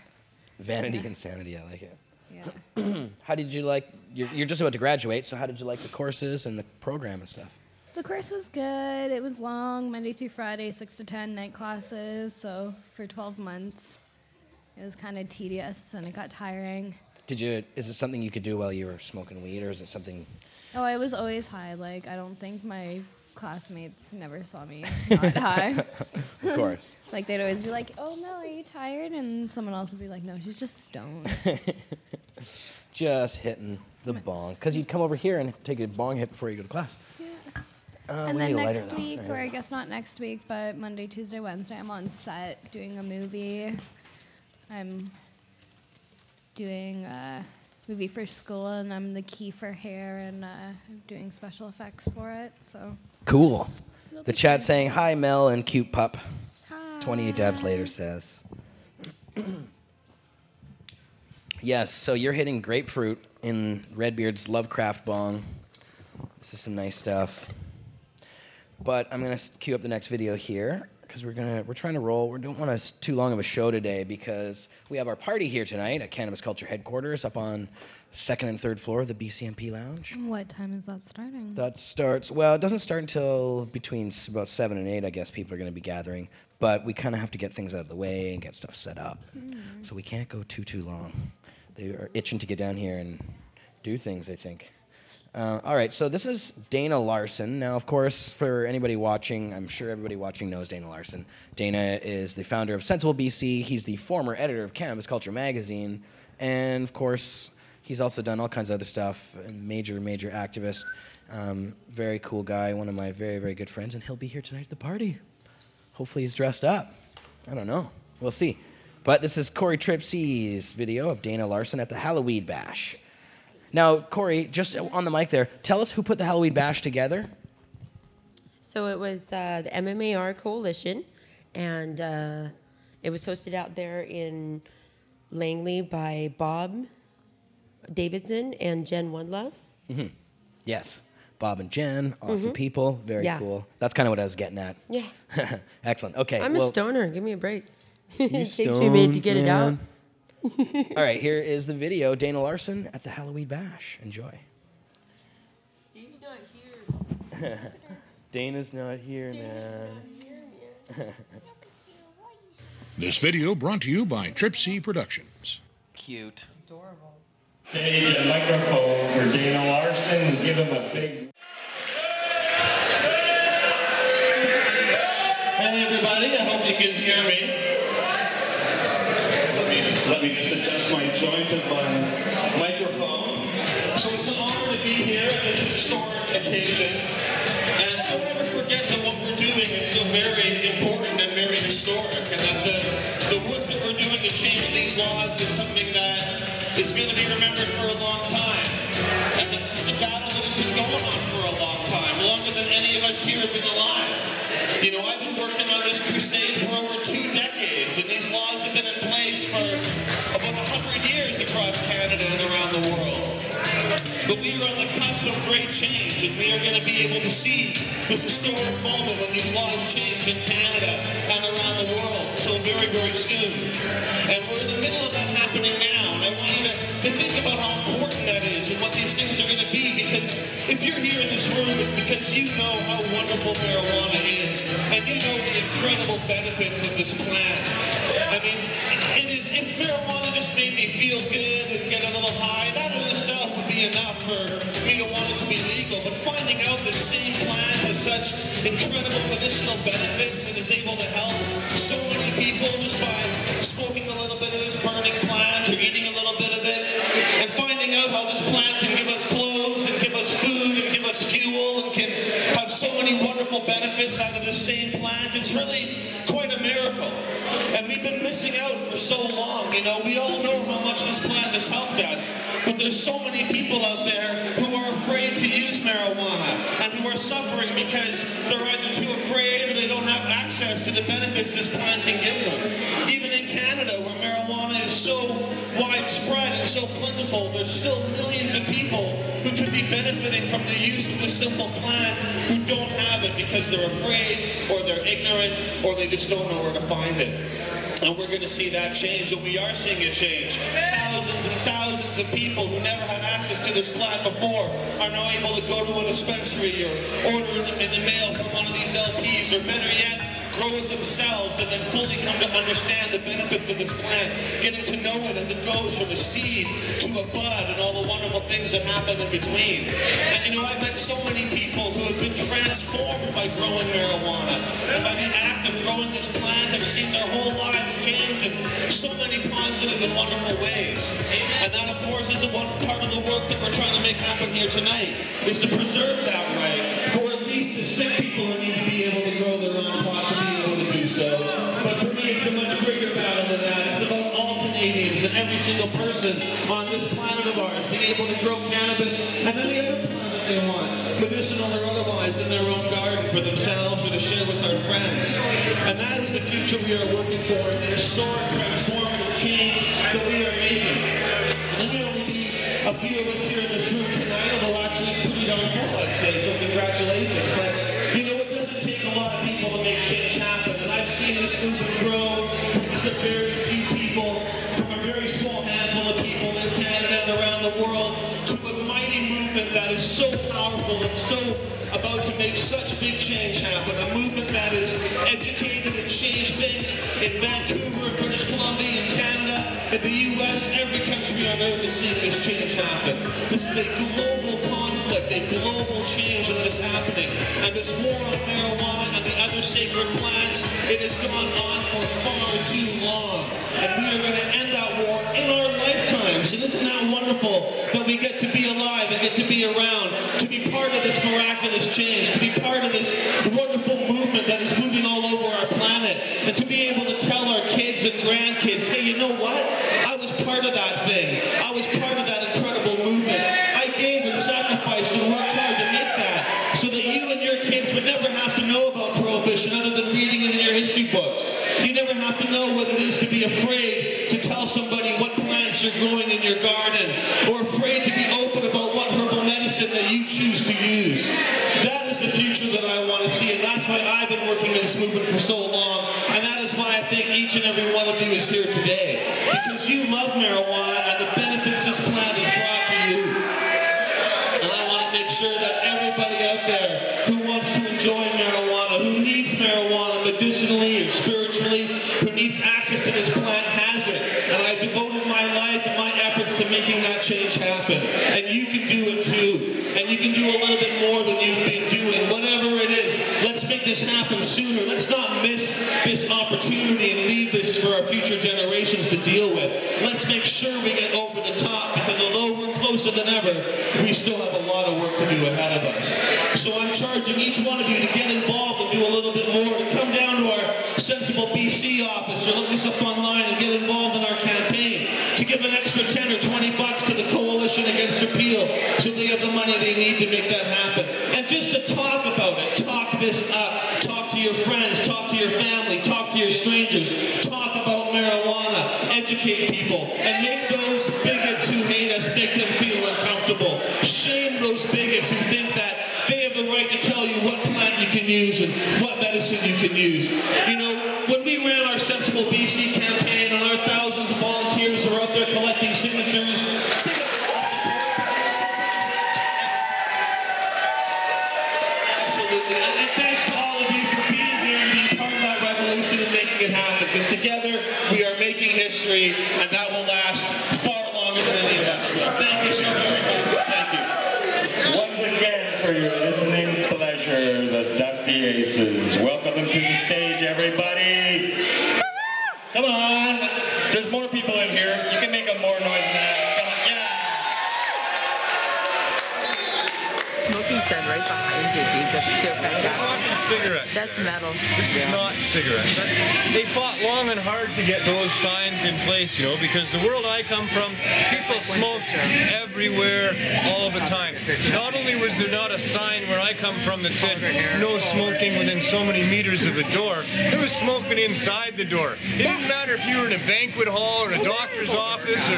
vanity, insanity. I like it. Yeah. How did you like? You're just about to graduate, so how did you like the courses and the program and stuff? The course was good. It was long, Monday through Friday, 6 to 10 night classes. So for 12 months, it was kind of tedious and it got tiring. Is it something you could do while you were smoking weed, or is it something? Oh, I was always high. Like, I don't think my classmates never saw me not high. Of course. Like, they'd always be like, "Oh, Mel, are you tired?" And someone else would be like, "No, she's just stoned." Just hitting the bong. Because you'd come over here and take a bong hit before you go to class. Yeah. We And then need a lighter, next though. week, Right or here. I guess not next week, but Monday, Tuesday, Wednesday, I'm on set doing a movie. I'm doing a movie for school, and I'm the key for hair, and I'm doing special effects for it. So Cool. it'll The be chat fun. saying, hi, Mel and cute pup. Hi. 28 dabs later says. Yes, so you're hitting grapefruit in Redbeard's Lovecraft bong. This is some nice stuff. But I'm going to queue up the next video here because we're trying to roll. We don't want too long of a show today because we have our party here tonight at Cannabis Culture headquarters up on 2nd and 3rd floor of the BCMP Lounge. What time is that starting? That starts, well, it doesn't start until between about 7 and 8, I guess people are going to be gathering. But we kind of have to get things out of the way and get stuff set up. So we can't go too long. They are itching to get down here and do things, I think. All right, so this is Dana Larson. Now, of course, for anybody watching, I'm sure everybody watching knows Dana Larson. Dana is the founder of Sensible BC. He's the former editor of Cannabis Culture magazine. And, of course, he's also done all kinds of other stuff, and major activist. Very cool guy, one of my very, very good friends, and he'll be here tonight at the party. Hopefully he's dressed up. I don't know. We'll see. But this is Corey Tripsy's video of Dana Larson at the Halloweed Bash. Now, Corey, just on the mic there, tell us who put the Halloweed Bash together. So it was the MMAR Coalition, and it was hosted out there in Langley by Bob Davidson and Jen One Love. Mm-hmm. Yes. Bob and Jen, awesome people, very cool. That's kind of what I was getting at. Yeah. Excellent. Okay. I'm a stoner. Give me a break. It takes me a stoned, minute to get it out. All right, here is the video. Dana Larson at the Halloweed Bash. Enjoy. Steve's not here. Dana's not here, man. This video brought to you by Tripsy Productions. Cute. Adorable. Stage and microphone for Dana Larson. Give him a big. Hey everybody, I hope you can hear me. Let me just adjust my joint of my microphone. So it's an honor to be here at this historic occasion. And don't ever forget that what we're doing is so very important and very historic, and that the work that we're doing to change these laws is something that is going to be remembered for a long time. And that's a battle that has been going on for a long time, longer than any of us here have been alive. You know, I've been working on this crusade for over 2 decades, and these laws have been in place for about 100 years across Canada and around the world. But we are on the cusp of great change, and we are going to be able to see this historic moment when these laws change in Canada and around the world so very, very soon. And we're in the middle of that happening now, and I want you to think about how important that is and what these things are going to be, because if you're here in this room, it's because you know how wonderful marijuana is, and you know the incredible benefits of this plant. I mean, it is, if marijuana just made me feel good and get a little high, that in itself would be enough for me to want it to be legal. But finding out the same plant has such incredible medicinal benefits and is able to help so many people just by smoking a little bit of this burning plant or eating a little bit of it, and finding out how this plant can give us clothes and give us food and give us fuel and can have so many wonderful benefits out of the same plant, it's really quite a miracle. And we've been missing out for so long. You know, we all know how much this plant has helped us, but there's so many people out there who are afraid to use marijuana and who are suffering because they're either too afraid or they don't have access access to the benefits this plant can give them. Even in Canada, where marijuana is so widespread and so plentiful, there's still millions of people who could be benefiting from the use of this simple plant who don't have it because they're afraid, or they're ignorant, or they just don't know where to find it. And we're going to see that change, and we are seeing it change. Thousands and thousands of people who never had access to this plant before are now able to go to a dispensary or order them in the mail from one of these LPs, or better yet, grow it themselves and then fully come to understand the benefits of this plant, getting to know it as it goes from a seed to a bud and all the wonderful things that happen in between. And you know, I've met so many people who have been transformed by growing marijuana, and by the act of growing this plant have seen their whole lives changed in so many positive and wonderful ways. And that, of course, is one part of the work that we're trying to make happen here tonight, is to preserve that right for at least the sick people who need to be able to grow their own pot to be able to do so. But for me, it's a much greater battle than that. It's about all Canadians and every single person on this planet of ours being able to grow cannabis and any other plant that they want, medicinal or otherwise, in their own garden for themselves or to share with our friends. And that is the future we are working for, and the historic, transformative change that we are making. And there may only be a few of us here in this room tonight, although actually pretty darn full, I'd say, so congratulations. But you know, it doesn't take a lot of people to make change happen, and I've seen this movement grow from some very few people, from a very small handful of people in Canada and around the world, to a mighty movement that is so powerful and so about to make such big change happen. A movement that is educated and changed things in Vancouver, British Columbia, in Canada, in the US, every country on earth is seeing this change happen. This is a global conflict, a global change that is happening. And this war on marijuana and the other sacred plants, it has gone on for far too long. And we are going to end that war in our lifetimes. And isn't that wonderful that we get to be alive and get to be around, to be part of this miraculous change, to be part of this wonderful movement that is moving all over our planet, and to be able to tell our kids and grandkids, hey, you know what? I was part of that thing. I was part of that incredible movement. I gave and sacrificed and worked hard to make that, so that you and your kids would never have to know about prohibition other than reading it in your history books. You never have to know what it is to be afraid to tell somebody what plants you're growing in your garden, or afraid to be open about what herbal medicine that you choose to use. That is the future that I want to see, and that's why I've been working in this movement for so long, and that is why I think each and every one of you is here today, because you love marijuana and the benefits this plant has brought to you. And I want to make sure that everybody out there who wants to enjoy marijuana, who needs marijuana medicinally or spiritually, who needs access to this plant, has it. And I've devoted my life and my efforts to making that change happen. And you can do it too. And you can do a little bit more than you've been doing. Whatever it is, let's make this happen sooner. Let's not miss this opportunity and leave this for our future generations to deal with. Let's make sure we get over the top, because although we're closer than ever, we still have a lot of work to do ahead of us. So I'm charging each one of you to get involved and do a little bit more, to come down to our Sensible BC office or look us up online and get involved in our campaign, to give an extra 10 or 20 bucks to the Coalition Against Repeal so they have the money they need to make that happen. And just to talk about it, talk this up, talk to your friends, talk to your family, talk to your strangers, talk about marijuana, educate people, and make those bigots who hate us, make them feel uncomfortable. Shame those bigots who think that they have the right to tell you what plant you can use and what medicine you can use. You know, when we ran our Sensible BC campaign and our thousands of volunteers who are out there collecting signatures, absolutely. And thanks to all of you for being here and being part of that revolution and making it happen. Because together we are making history, and that will last far longer than any of us will. Thank you so very much. Thank you. Once again, for your listening pleasure, the Dusty Aces. Welcome them to the stage, everybody. Come on. There's more people in here. You can make more noise than that. Come on. Yeah. Smoking sun right behind you, dude. That's so fantastic. Fucking cigarettes. That's metal. This is not cigarettes. They fought long and hard to get those signs in place, you know, because the world I come from, people smoke everywhere all the time. Not only was there not a sign where I come from that said no smoking within so many meters of a door, there was smoking inside the door. It didn't matter if you were in a banquet hall or a doctor's office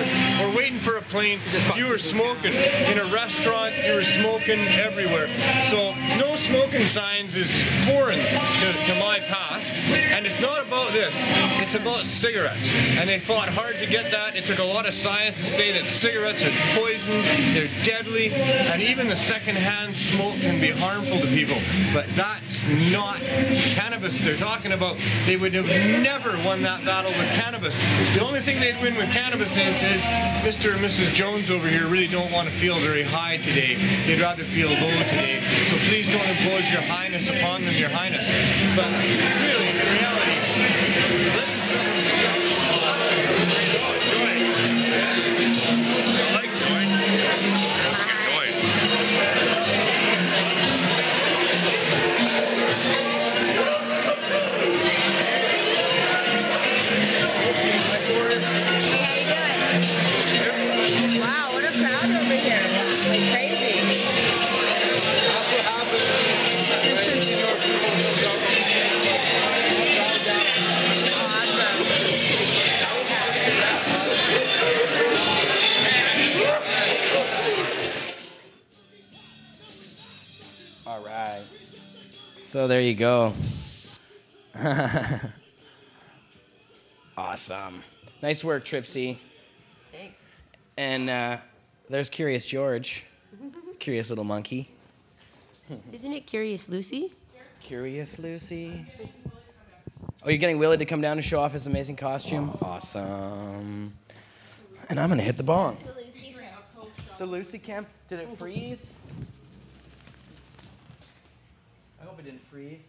or waiting for a plane, you were smoking. In a restaurant, you were smoking everywhere. So no smoking signs is foreign to my past, and it's not about this. It's about cigarettes, and they fought hard to get that. It took a lot of science to say that cigarettes are poison, they're deadly, and even the secondhand smoke can be harmful to people. But that's not cannabis they're talking about. They would have never won that battle with cannabis. The only thing they'd win with cannabis is Mr. and Mrs. Jones over here really don't want to feel very high today. They'd rather feel low today. So please don't impose your highness upon them, your highness. But really, in reality, let someone see how I like joint. Wow, what a crowd over here. Like crazy. That's what happens. All right. So there you go. Awesome. Nice work, Tripsy. Thanks. And there's Curious George. Curious little monkey. Isn't it Curious Lucy? Curious Lucy. Oh, you're getting Willie to come down to show off his amazing costume? Awesome. And I'm going to hit the bong. The Lucy camp. Did it freeze? I hope it didn't freeze.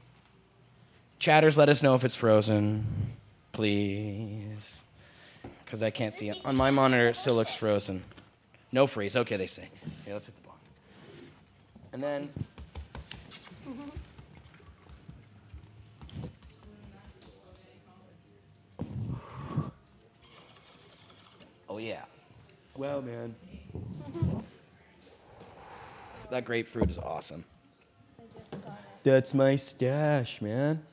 Chatters, let us know if it's frozen. Please. Because I can't see it. On my monitor, it still looks frozen. No freeze. Okay, they say. Yeah, let's hit the bong. And then... Oh, yeah. Wow, man. That grapefruit is awesome. That's my stash, man.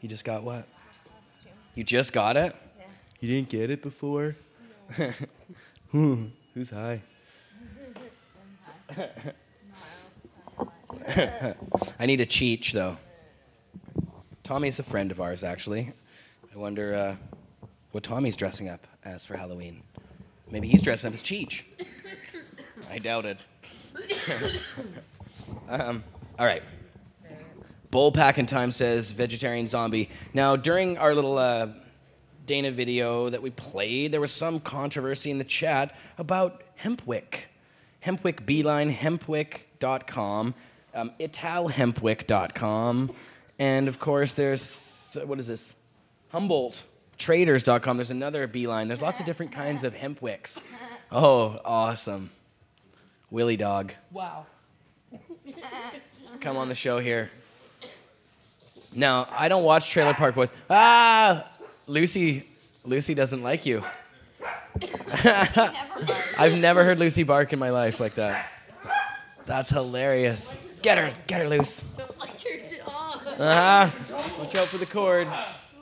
You just got what? You just got it? Yeah. You didn't get it before? No. Who's high? I need a Cheech, though. Tommy's a friend of ours, actually. I wonder what Tommy's dressing up as for Halloween. Maybe he's dressing up as Cheech. I doubt it. All right. Bowl Packin' Time says vegetarian zombie. Now, during our little Dana video that we played, there was some controversy in the chat about Hempwick. Hempwick Beeline, hempwick.com, italhempwick.com, and of course there's, what is this? HumboldTraders.com. There's another Beeline. There's lots of different kinds of Hempwicks. Oh, awesome. Willie Dog. Wow. Come on the show here. Now, I don't watch Trailer Park Boys. Ah! Lucy doesn't like you. I've never heard Lucy bark in my life like that. That's hilarious. Get her loose. Don't like her at all. Watch out for the cord.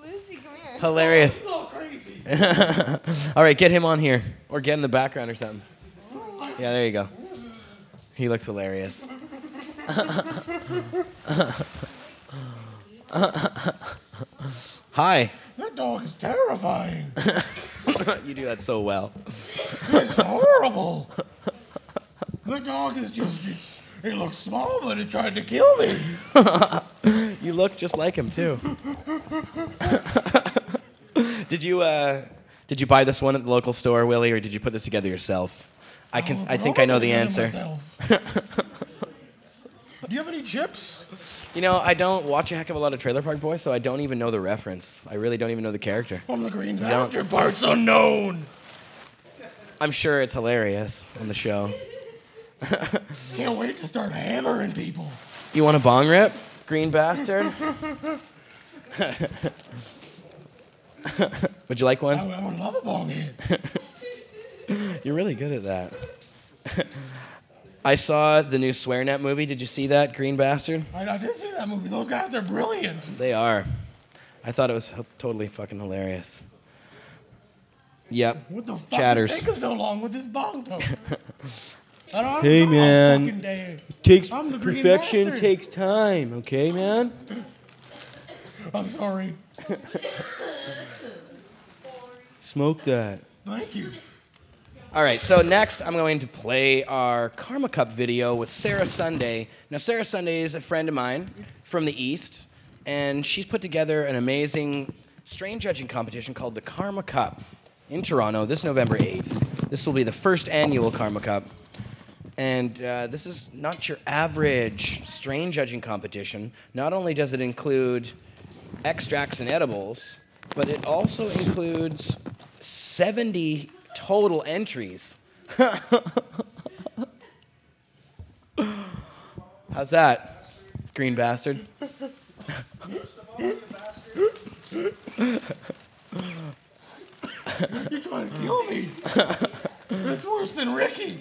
Lucy, come here. Hilarious. So crazy. All right, get him on here. Or get in the background or something. Yeah, there you go. He looks hilarious. Hi. That dog is terrifying. You do that so well. It's horrible. The dog is just, it looks small, but it tried to kill me. You look just like him, too. Did you buy this one at the local store, Willie, or did you put this together yourself? I think I know the answer. Do you have any chips? You know, I don't watch a heck of a lot of Trailer Park Boys, so I don't even know the reference. I really don't even know the character. From the green bastard part's unknown. I'm sure it's hilarious on the show. Can't wait to start hammering people. You want a bong rip, green bastard? Would you like one? I would love a bong hit. You're really good at that. I saw the new SwearNet movie. Did you see that, green bastard? I did see that movie. Those guys are brilliant. They are. I thought it was totally fucking hilarious. Yep. What the fuck Chatters. is taking so long with this bong toke? Hey, man. I'm the green Perfection bastard. takes time, okay, man? I'm sorry. Smoke that. Thank you. All right, so next I'm going to play our Karma Cup video with Sarah Sunday. Now, Sarah Sunday is a friend of mine from the East, and she's put together an amazing strain judging competition called the Karma Cup in Toronto this November 8th. This will be the first annual Karma Cup. And this is not your average strain judging competition. Not only does it include extracts and edibles, but it also includes 70 total entries. How's that, green bastard? You're trying to kill me. It's worse than Ricky.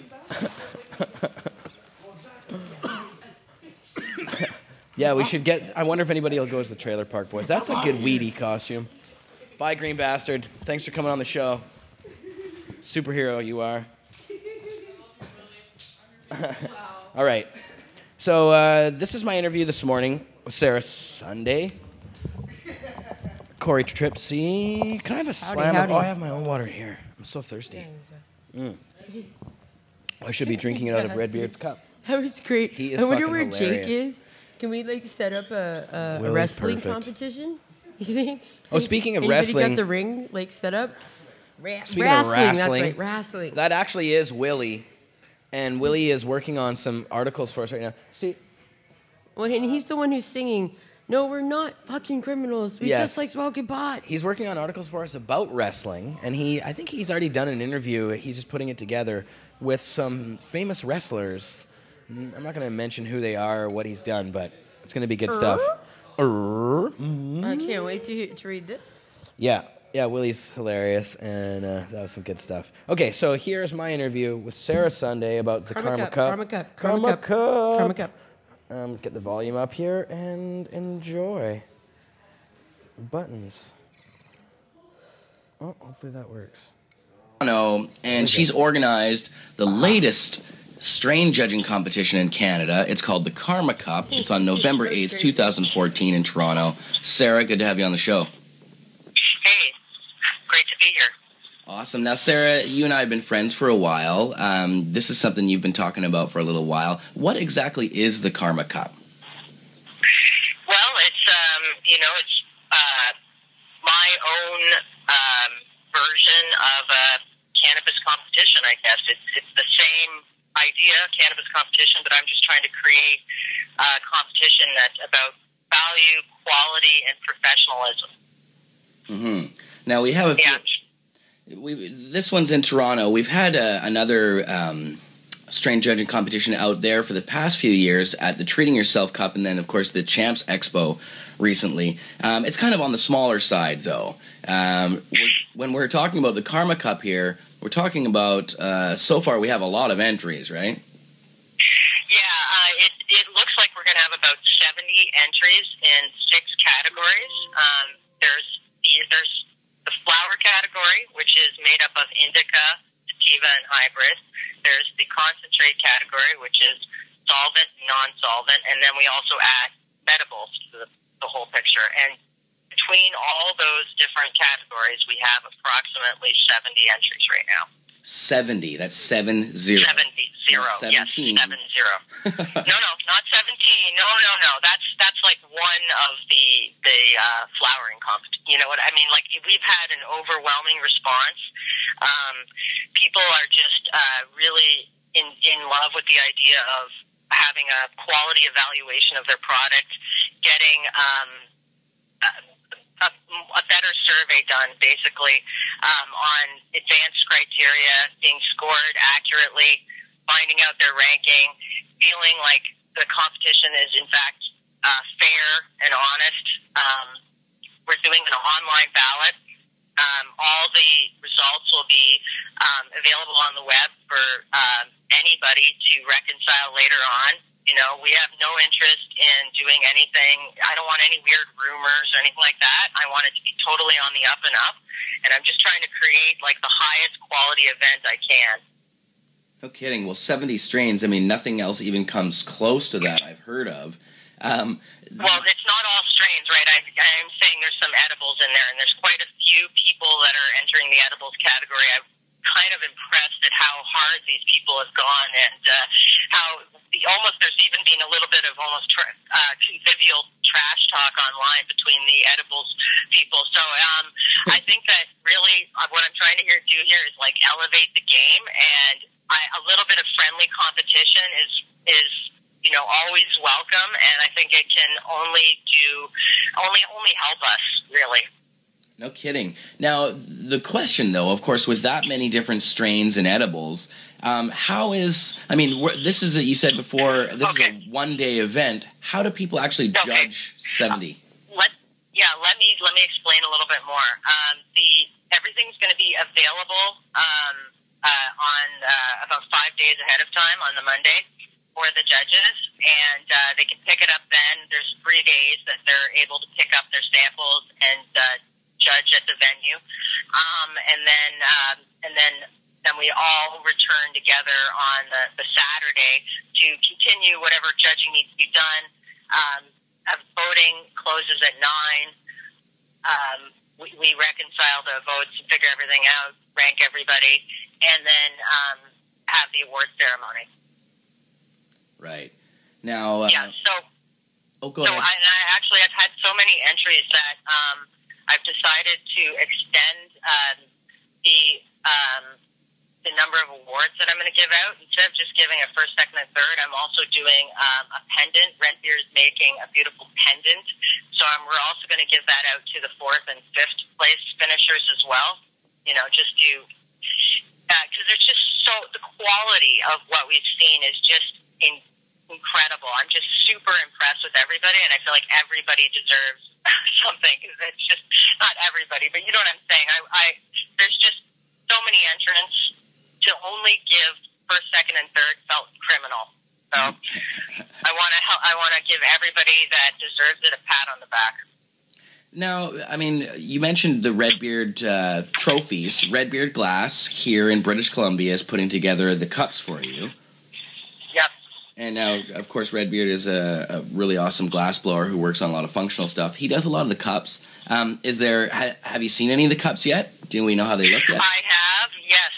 Yeah, we should get... I wonder if anybody will go to the Trailer Park Boys. That's a good weedy costume. Bye, green bastard. Thanks for coming on the show. Superhero you are. All right. So this is my interview this morning with Sarah Sunday. Corey Tripsy. Can I have a slam? Howdy. Oh, I have my own water here. I'm so thirsty. I should be drinking it out of Redbeard's cup. That was great. He is I wonder fucking where hilarious. Jake is. Can we like set up a Will is wrestling perfect. competition? You think? Oh, speaking of Anybody wrestling- got the ring like set up? Speaking wrestling, of wrestling, that's right, wrestling. That actually is Willie, and Willie is working on some articles for us right now. See, Well, and he's the one who's singing. No, we're not fucking criminals. We Yes. just like smoking pot. he's working on articles for us about wrestling, and I think he's already done an interview. He's just putting it together with some famous wrestlers. I'm not going to mention who they are or what he's done, but it's going to be good stuff. I can't wait to read this. Yeah, Willie's hilarious, and that was some good stuff. Okay, so here's my interview with Sarah Sunday about the Karma Cup. Karma Cup. Get the volume up here and enjoy. Buttons. Oh, hopefully that works. And she's organized the latest strain judging competition in Canada. It's called the Karma Cup. It's on November 8th, 2014 in Toronto. Sarah, good to have you on the show. Hey, great to be here. Awesome. Now, Sarah, you and I have been friends for a while. This is something you've been talking about for a little while. What exactly is the Karma Cup? Well, it's my own version of a cannabis competition, I guess. It's the same idea, cannabis competition, but I'm just trying to create a competition that's about value, quality, and professionalism. Now, we have a few... This one's in Toronto. We've had another strain judging competition out there for the past few years at the Treating Yourself Cup, and then, of course, the Champs Expo recently. It's kind of on the smaller side, though. When we're talking about the Karma Cup here, we're talking about, so far, we have a lot of entries, right? Yeah, it looks like we're going to have about 70 entries in 6 categories. There's the flower category, which is made up of indica, sativa, and hybrid. There's the concentrate category, which is solvent, non-solvent, and then we also add medibles to the whole picture. And between all those different categories, we have approximately 70 entries right now. 70. That's 70. 70. Not 17. Yes, 70. No, not 17. No. That's like one of the flowering competition. You know what I mean? Like, we've had an overwhelming response. People are just really in love with the idea of having a quality evaluation of their product, getting a better survey done, basically, on advanced criteria, being scored accurately finding out their ranking, feeling like the competition is in fact fair and honest. We're doing an online ballot. All the results will be available on the web for anybody to reconcile later on. You know, we have no interest in doing anything. I don't want any weird rumors or anything like that. I want it to be totally on the up and up. And I'm just trying to create, like, the highest quality event I can. No kidding. Well, 70 strains, I mean, nothing else even comes close to that I've heard of. Well, it's not all strains, right? I'm saying there's some edibles in there, and there's quite a few people that are entering the edibles category. I'm kind of impressed at how hard these people have gone, and how there's even been a little bit of almost convivial trash talk online between the edibles people. So I think that really what I'm trying to do here is like elevate the game, and a little bit of friendly competition is you know, always welcome, and I think it can only help us, really. No kidding. Now, the question, though, of course, with that many different strains and edibles, this is, you said before, this is a one-day event. How do people actually judge 70? Let me explain a little bit more. Everything's going to be available on about 5 days ahead of time on the Monday for the judges, and they can pick it up then. There's 3 days that they're able to pick up their samples and judge at the venue, and then we all return together on the Saturday to continue whatever judging needs to be done. Voting closes at 9. We reconcile the votes and figure everything out, rank everybody, and then have the award ceremony. Right. Now... go ahead. I've had so many entries that I've decided to extend the number of awards that I'm going to give out. Instead of just giving a first, second, and third, I'm also doing a pendant. Rent Beer is making a beautiful pendant. So we're also going to give that out to the 4th and 5th place finishers as well. You know, just to... because it's just the quality of what we've seen is just incredible. I'm just super impressed with everybody, and I feel like everybody deserves something. It's just not everybody, but you know what I'm saying. There's just so many entrants. To only give first, second, and third felt criminal. So I want to give everybody that deserves it a pat on the back. Now, I mean, you mentioned the Redbeard trophies. Redbeard Glass here in British Columbia is putting together the cups for you. Yep. And now, of course, Redbeard is a really awesome glass blower who works on a lot of functional stuff. He does a lot of the cups. Have you seen any of the cups yet? Do we know how they look yet? I have, yes.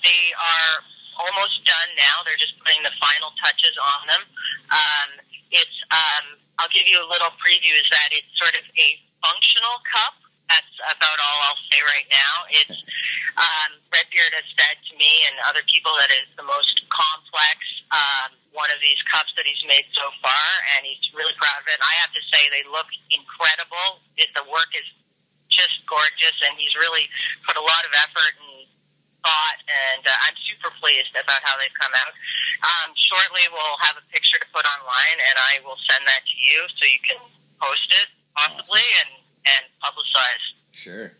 They are almost done now. They're just putting the final touches on them. I'll give you a little preview, is that it's sort of a functional cup. That's about all I'll say right now. It's Redbeard has said to me and other people that it's the most complex one of these cups that he's made so far, and he's really proud of it. And I have to say they look incredible. The work is just gorgeous, and he's really put a lot of effort and thought, and I'm super pleased about how they've come out. Shortly we'll have a picture to put online, and I will send that to you so you can post it, possibly, awesome. and publicize. Sure.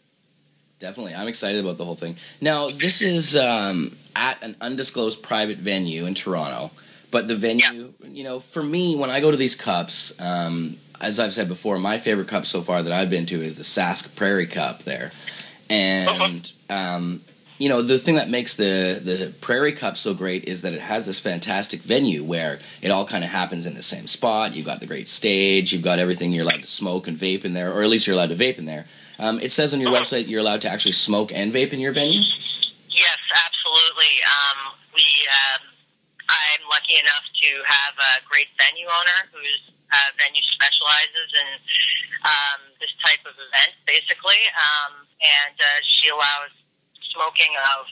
Definitely. I'm excited about the whole thing. Now, this is at an undisclosed private venue in Toronto, but the venue, you know, for me, when I go to these cups, as I've said before, my favorite cup so far that I've been to is the Sask Prairie Cup there. And, you know, the thing that makes the Prairie Cup so great is that it has this fantastic venue where it all kind of happens in the same spot. You've got the great stage. You've got everything. You're allowed to smoke and vape in there, or at least you're allowed to vape in there. It says on your website you're allowed to actually smoke and vape in your venue? Yes, absolutely. I'm lucky enough to have a great venue owner whose venue specializes in this type of event, basically, and she allows smoking of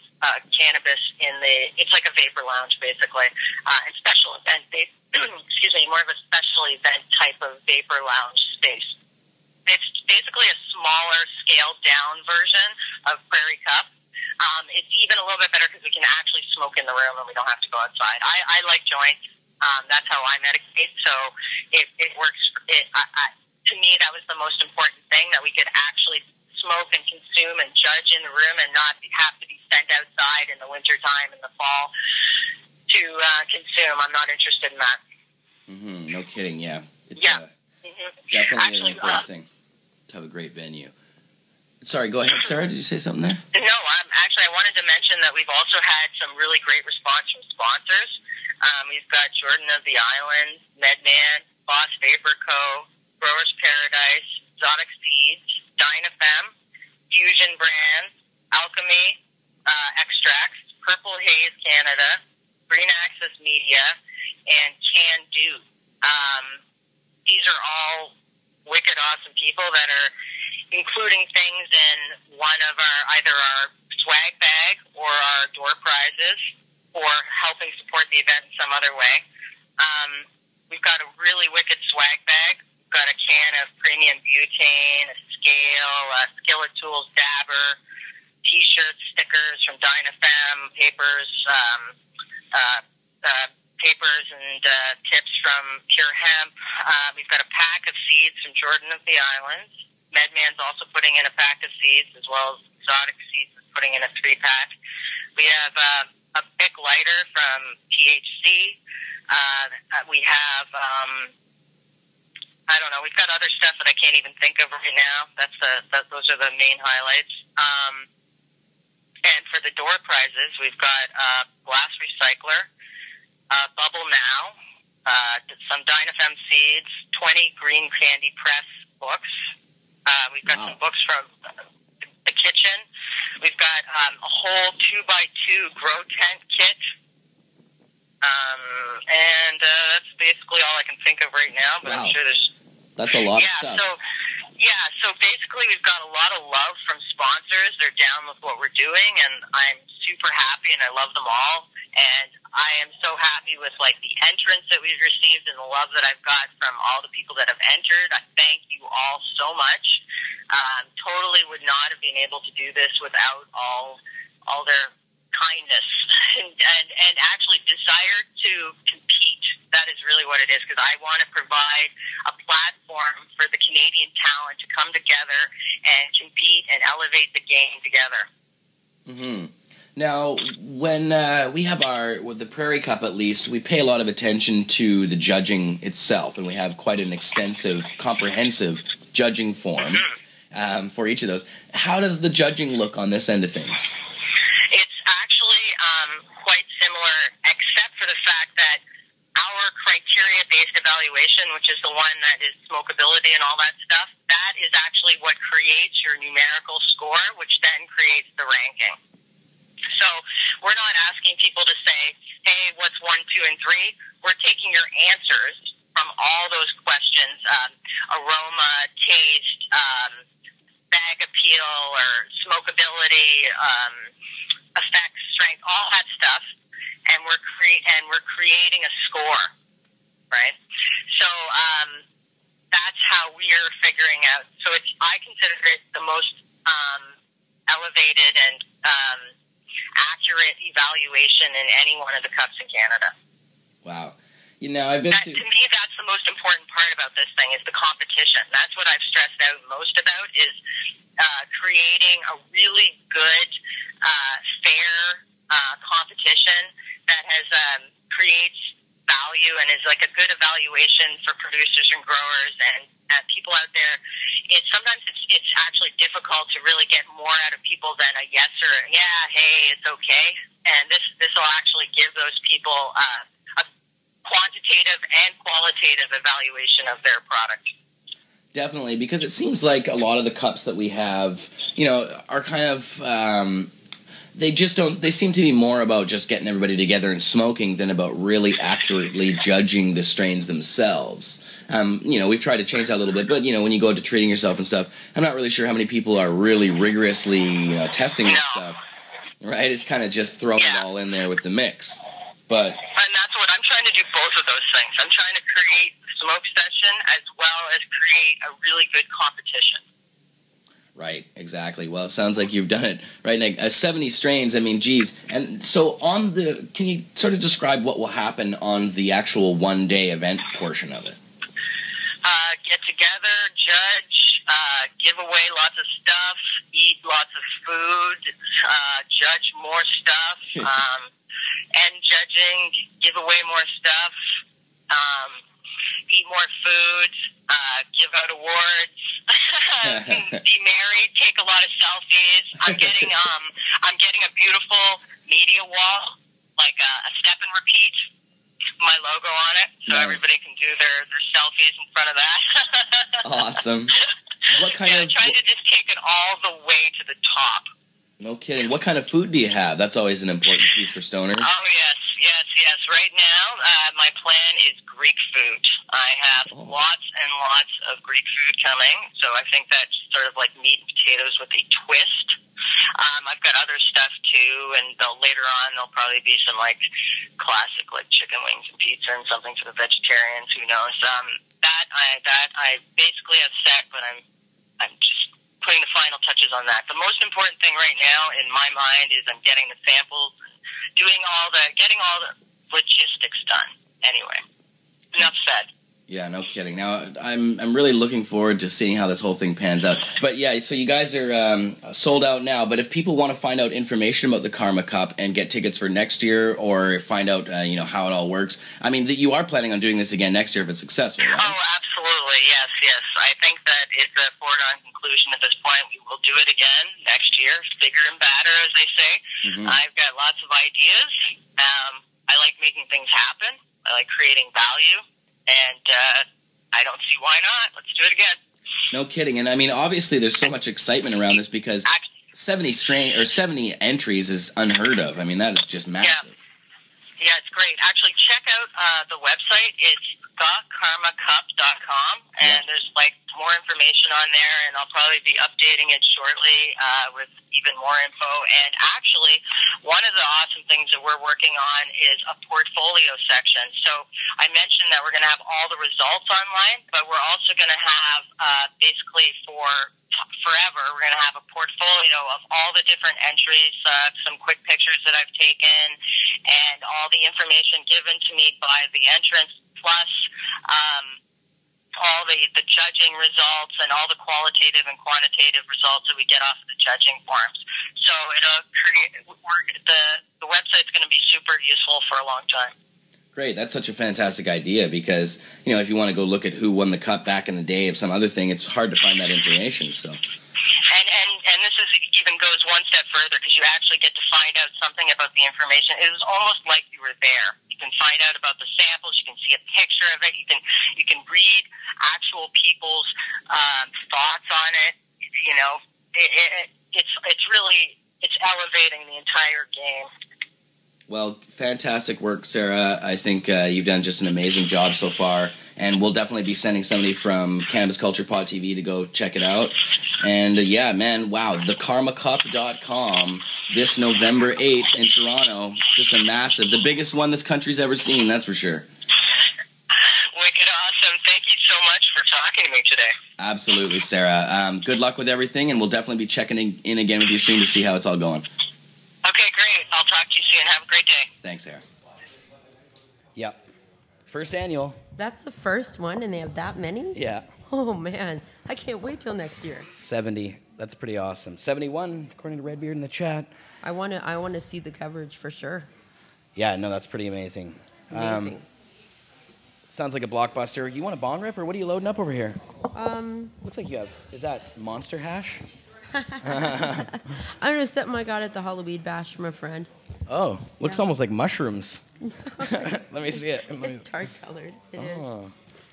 cannabis in it's like a vapor lounge, basically, and special event, excuse me, more of a special event type of vapor lounge space. It's basically a smaller, scaled-down version of Prairie Cup. It's even a little bit better because we can actually smoke in the room and we don't have to go outside. I like joints. That's how I medicate. So it works. To me, that was the most important thing, that we could actually smoke and consume and judge in the room and not have to be sent outside in the wintertime and the fall to consume. I'm not interested in that. No kidding, yeah. It's definitely Actually, an important thing to have a great venue. Sorry, go ahead, Sarah. Did you say something there? No, actually, I wanted to mention that we've also had some really great response from sponsors. We've got Jordan of the Island, Medman, Boss Vapor Co., Growers Paradise, Exotic Seeds, Dynafem, Fusion Brands, Alchemy, Extracts, Purple Haze Canada, Green Access Media, and Can Do. These are all wicked awesome people that are including things in one of either our swag bag or our door prizes, or helping support the event in some other way. We've got a really wicked swag bag. We've got a can of premium butane, a scale, Skillet Tools dabber, T-shirts, stickers from Dynafem, papers, papers and tips from Pure Hemp. We've got a pack of seeds from Jordan of the Islands. Medman's also putting in a pack of seeds, as well as Exotic Seeds is putting in a 3-pack. We have a Bic lighter from THC. We have, I don't know, we've got other stuff that I can't even think of right now. Those are the main highlights. And for the door prizes, we've got glass recycler, Bubble Now, some Dynafem seeds, 20 green candy press books. We've got some books from the kitchen. We've got a whole 2x2 grow tent kit. And that's basically all I can think of right now, but I'm sure there's... That's a lot of stuff. So basically we've got a lot of love from sponsors. They're down with what we're doing, and I'm super happy, and I love them all. And I am so happy with, like, the entrance that we've received and the love that I've got from all the people that have entered. I thank you all so much. Totally would not have been able to do this without all their kindness and actually desire to compete. That is really what it is, because I want to provide a platform for the Canadian talent to come together and compete and elevate the game together. Now, when we have with the Prairie Cup at least, we pay a lot of attention to the judging itself, and we have quite an extensive, comprehensive judging form for each of those. How does the judging look on this end of things? It's actually quite similar, except for the fact that our criteria-based evaluation, which is the one that is smokability and all that stuff, that is actually what creates your numerical score, which then creates the ranking. So we're not asking people to say, hey, what's 1, 2, and 3? We're taking your answers from all those questions, aroma, taste, bag appeal, or smokability, effects, strength, all that stuff, and we're creating a score, right? So that's how we're figuring out. So I consider it the most elevated and accurate evaluation in any one of the cups in Canada. Wow. You know, to me, that's the most important part about this thing, is the competition. That's what I've stressed out most about, is creating a really good, fair competition that creates value and is like a good evaluation for producers and growers and people out there. Sometimes it's actually difficult to really get more out of people than a yes or yeah, hey, it's okay. And this will actually give those people a quantitative and qualitative evaluation of their product. Definitely, because it seems like a lot of the cups that we have, are kind of they seem to be more about just getting everybody together and smoking than about really accurately judging the strains themselves. We've tried to change that a little bit, but when you go into treating yourself and stuff, I'm not really sure how many people are really rigorously testing this stuff. Right? It's kind of just throwing it all in there with the mix. And that's what I'm trying to do, both of those things. I'm trying to create the smoke session as well as create a really good competition. Right, exactly. Well, it sounds like you've done it, right, Nick? 70 strains, I mean, geez. And so can you sort of describe what will happen on the actual one-day event portion of it? Get together, judge, give away lots of stuff, eat lots of food, judge more stuff, end judging, give away more stuff, eat more food, give out awards, be married, take a lot of selfies. I'm getting a beautiful media wall, like a step and repeat, my logo on it, so nice. Everybody can do their selfies in front of that. Awesome. What kind of? Trying to just take it all the way to the top. No kidding. What kind of food do you have? That's always an important piece for stoners. Oh, yes. Right now, my plan is Greek food. I have lots and lots of Greek food coming, so I think that's sort of like meat and potatoes with a twist. I've got other stuff, too, and later on there'll probably be some, like, classic, like, chicken wings and pizza and something for the vegetarians, who knows. That I basically have set, but I'm just putting the final touches on that. The most important thing right now in my mind is I'm getting the samples, getting all the logistics done. Anyway, enough said. Yeah, no kidding. Now, I'm really looking forward to seeing how this whole thing pans out. But yeah, so you guys are sold out now, but if people want to find out information about the Karma Cup and get tickets for next year or find out how it all works, I mean, you are planning on doing this again next year if it's successful, right? Oh, absolutely, yes. I think that it's a foregone conclusion at this point. We will do it again next year, bigger and badder, as they say. Mm-hmm. I've got lots of ideas. I like making things happen. I like creating value. And I don't see why not. Let's do it again. No kidding. And I mean, obviously, there's so much excitement around this because 70 entries is unheard of. I mean, that is just massive. Yeah, it's great. Actually, check out the website. It's thekarmacup.com, and there's like more information on there, and I'll probably be updating it shortly with even more info. And actually, one of the awesome things that we're working on is a portfolio section. So I mentioned that we're going to have all the results online, but we're also going to have basically for forever, we're going to have a portfolio of all the different entries, some quick pictures that I've taken, and all the information given to me by the entrants, plus all the judging results and all the qualitative and quantitative results that we get off of the judging forms. So it'll the website's going to be super useful for a long time. Great, that's such a fantastic idea because, if you want to go look at who won the cup back in the day of some other thing, it's hard to find that information. So. And this even goes one step further because you actually get to find out something about the information. It was almost like you were there. You can find out about the samples. You can see a picture of it. You can read actual people's thoughts on it. It's elevating the entire game. Well, fantastic work, Sarah. I think you've done just an amazing job so far, and we'll definitely be sending somebody from Cannabis Culture Pot TV to go check it out. And yeah, man, wow, thekarmacup.com this November 8th in Toronto, just a massive, the biggest one this country's ever seen, that's for sure. Wicked awesome. Thank you so much for talking to me today. Absolutely, Sarah. Good luck with everything, and we'll definitely be checking in again with you soon to see how it's all going. Okay, great. I'll talk to you soon. Have a great day. Thanks, Sarah. Yep. First annual. That's the first one, and they have that many? Yeah. Oh, man. I can't wait till next year. 70. That's pretty awesome. 71, according to Redbeard in the chat. I want to see the coverage for sure. Yeah, no, that's pretty amazing. Amazing. Sounds like a blockbuster. You want a bong rip, or what are you loading up over here? Looks like you have, is that Monster Hash? I don't know, something I got at the Halloweed bash from a friend. Oh, looks almost like mushrooms. Let me see it. It's tart colored. It is.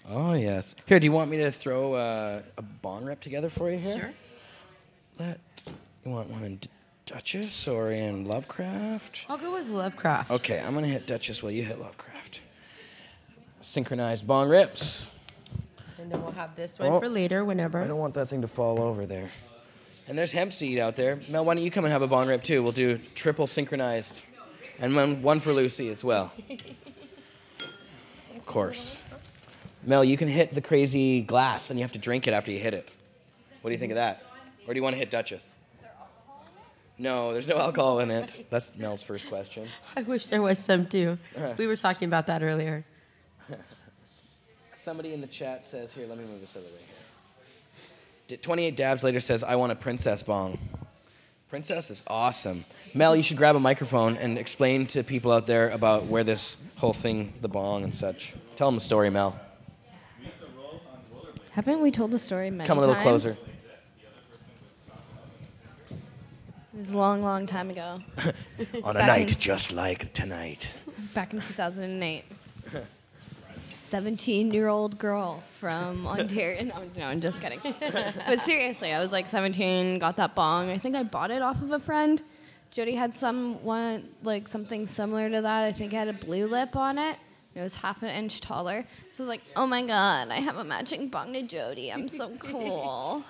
Oh, yes. Here, do you want me to throw a bong rip together for you here? Sure. You want one in Duchess or in Lovecraft? I'll go with Lovecraft. Okay, I'm going to hit Duchess while you hit Lovecraft. Synchronized bong rips. And then we'll have this one for later, whenever. I don't want that thing to fall over there. And there's hemp seed out there. Mel, why don't you come and have a bong rip too? We'll do triple synchronized. And one for Lucy as well. Of course. Mel, you can hit the crazy glass and you have to drink it after you hit it. What do you think of that? Or do you want to hit Duchess? Is there alcohol in it? No, there's no alcohol in it. That's Mel's first question. I wish there was some too. We were talking about that earlier. Somebody in the chat says, here, let me move this other way here. 28 dabs later says, I want a princess bong. Princess is awesome. Mel, you should grab a microphone and explain to people out there about where this whole thing, the bong and such. Tell them the story, Mel. Haven't we told the story many times? Come a little closer. It was a long, long time ago. On a night just like tonight. Back in 2008. 17-year-old girl from Ontario. No, I'm just kidding. But seriously, I was like 17, got that bong. I think I bought it off of a friend. Jody had something similar to that. I think it had a blue lip on it. It was half an inch taller. So I was like, oh my God, I have a matching bong to Jody. I'm so cool.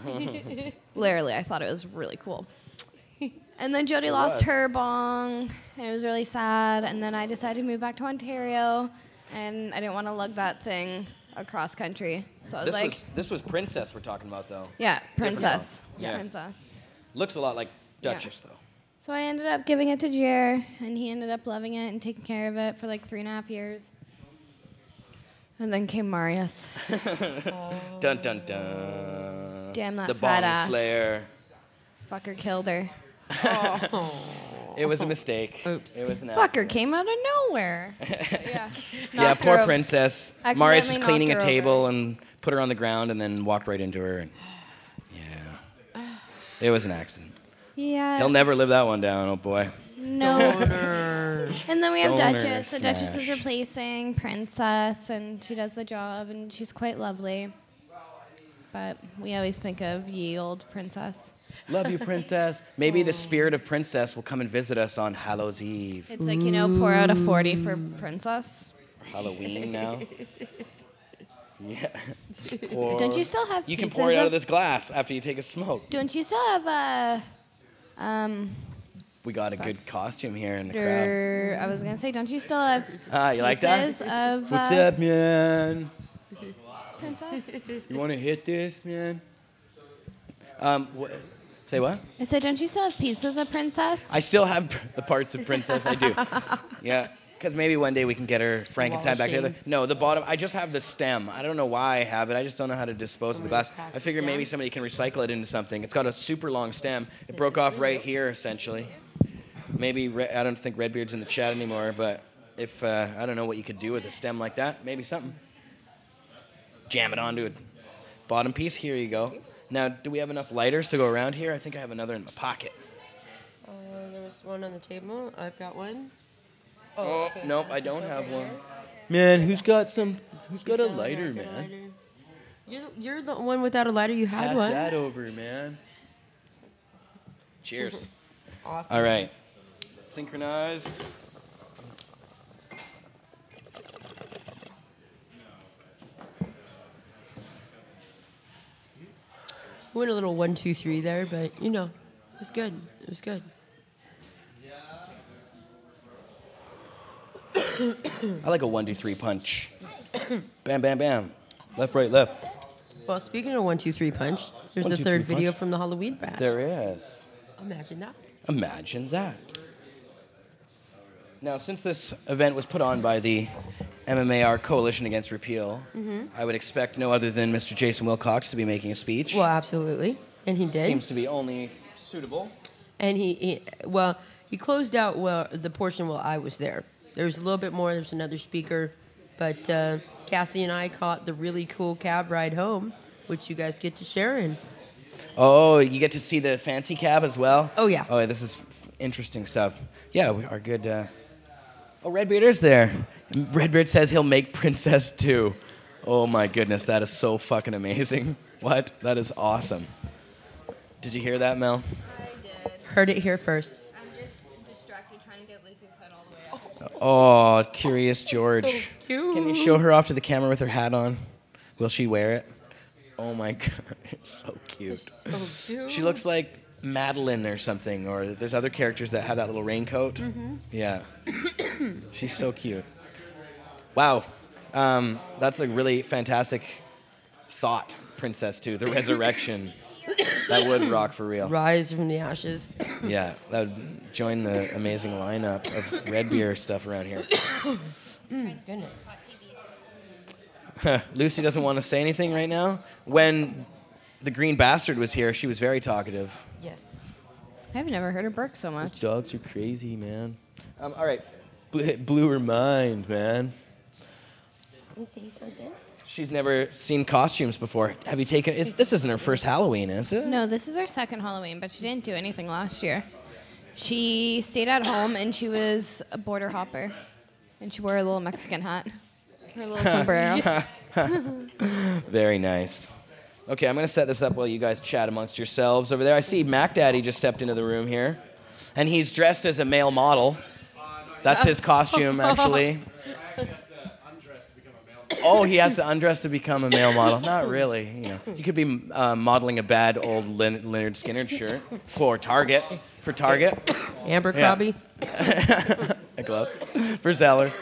Literally, I thought it was really cool. And then Jody lost her bong, and it was really sad. And then I decided to move back to Ontario. And I didn't want to lug that thing across country. So I was this was Princess we're talking about, though. Yeah, Princess. Yeah. Princess. Looks a lot like Duchess, though. So I ended up giving it to Jer, and he ended up loving it and taking care of it for like 3.5 years. And then came Marius. Dun, dun, dun. Damn that the fat bong ass. Slayer. Fucker killed her. It was a mistake. Oops. It was an Fucker came out of nowhere. Yeah, poor Princess. Marius was Accidentally cleaning a knocked her table over. and put her on the ground and then walked right into her. And yeah. It was an accident. Yeah. He'll never live that one down, oh boy. No. And then we have Stoner Duchess. So Duchess is smash. replacing Princess, and she does the job, and she's quite lovely. But we always think of ye old Princess. Love you, Princess. Maybe the spirit of Princess will come and visit us on Hallows Eve. It's like, pour out a 40 for Princess. Halloween now. Yeah. Don't you still have You can pieces pour it out of of this glass after you take a smoke. Don't you still have We got a good costume here in the crowd. I was gonna say, don't you still have You like that? pieces of What's up, man? Princess? You want to hit this, man? Say what? I said, don't you still have pieces of Princess? I still have the parts of Princess. I do. Yeah. Because maybe one day we can get her Frankenstein back together. No, the bottom. I just have the stem. I don't know why I have it. I just don't know how to dispose of the glass. I figure maybe somebody can recycle it into something. It's got a super long stem. It broke off right here, essentially. Maybe I don't think Redbeard's in the chat anymore, but if I don't know what you could do with a stem like that, maybe something. Jam it onto a bottom piece. Here you go. Now, do we have enough lighters to go around here? I think I have another in my pocket. There was one on the table. I've got one. Oh, okay, nope, so I don't it's have over one. here. Man, who's got a lighter, Get a man? lighter. You're the one without a lighter. You had Pass one. that over, man. Cheers. Awesome. All right. Synchronized. We went a little 1, 2, 3 there, but it was good. It was good. I like a 1, 2, 3 punch. Bam, bam, bam. Left, right, left. Well, speaking of 1, 2, 3 punch, there's 1, the 2, third 3 video punch. from the Halloweed bash. There is. Imagine that. Imagine that. Now, since this event was put on by the MMAR Coalition Against Repeal, I would expect no other than Mr. Jason Wilcox to be making a speech. Well, absolutely, and he did. Seems to be only suitable. And he closed out the portion while I was there. There was a little bit more. There's another speaker, but Cassie and I caught the really cool cab ride home, which you guys get to share in. Oh, you get to see the fancy cab as well? Oh, yeah. Oh, this is interesting stuff. Yeah, we are good. Oh, Redbeard is there. Redbeard says he'll make Princess too. Oh, my goodness. That is so fucking amazing. What? That is awesome. Did you hear that, Mel? I did. Heard it here first. I'm just distracted trying to get Lacey's head all the way up. Oh, curious George. So cute. Can you show her off to the camera with her hat on? Will she wear it? Oh my God, it's so cute. So cute. She looks like Madeline or something, or there's other characters that have that little raincoat. Yeah. She's so cute. Wow. That's a really fantastic thought, Princess 2, the resurrection. That would rock for real. Rise from the ashes. Yeah, that would join the amazing lineup of red beer stuff around here. Goodness. Lucy doesn't want to say anything right now. When the Green Bastard was here, she was very talkative. Yes. I've never heard her bark so much. Those dogs are crazy, man. All right. Blew her mind, man. You say something? She's never seen costumes before. Have you taken... This isn't her first Halloween, is it? No, this is her second Halloween, but she didn't do anything last year. She stayed at home, and she was a border hopper. And she wore a little Mexican hat. Her little sombrero. Very nice. Okay, I'm going to set this up while you guys chat amongst yourselves over there. I see Mac Daddy just stepped into the room here. And he's dressed as a male model. That's his costume, actually. Oh, he has to undress to become a male model. Not really. You know, you could be modeling a bad old Leonard Skinner shirt for Target. For Target. Abercrombie. Yeah. Close. For Zellers.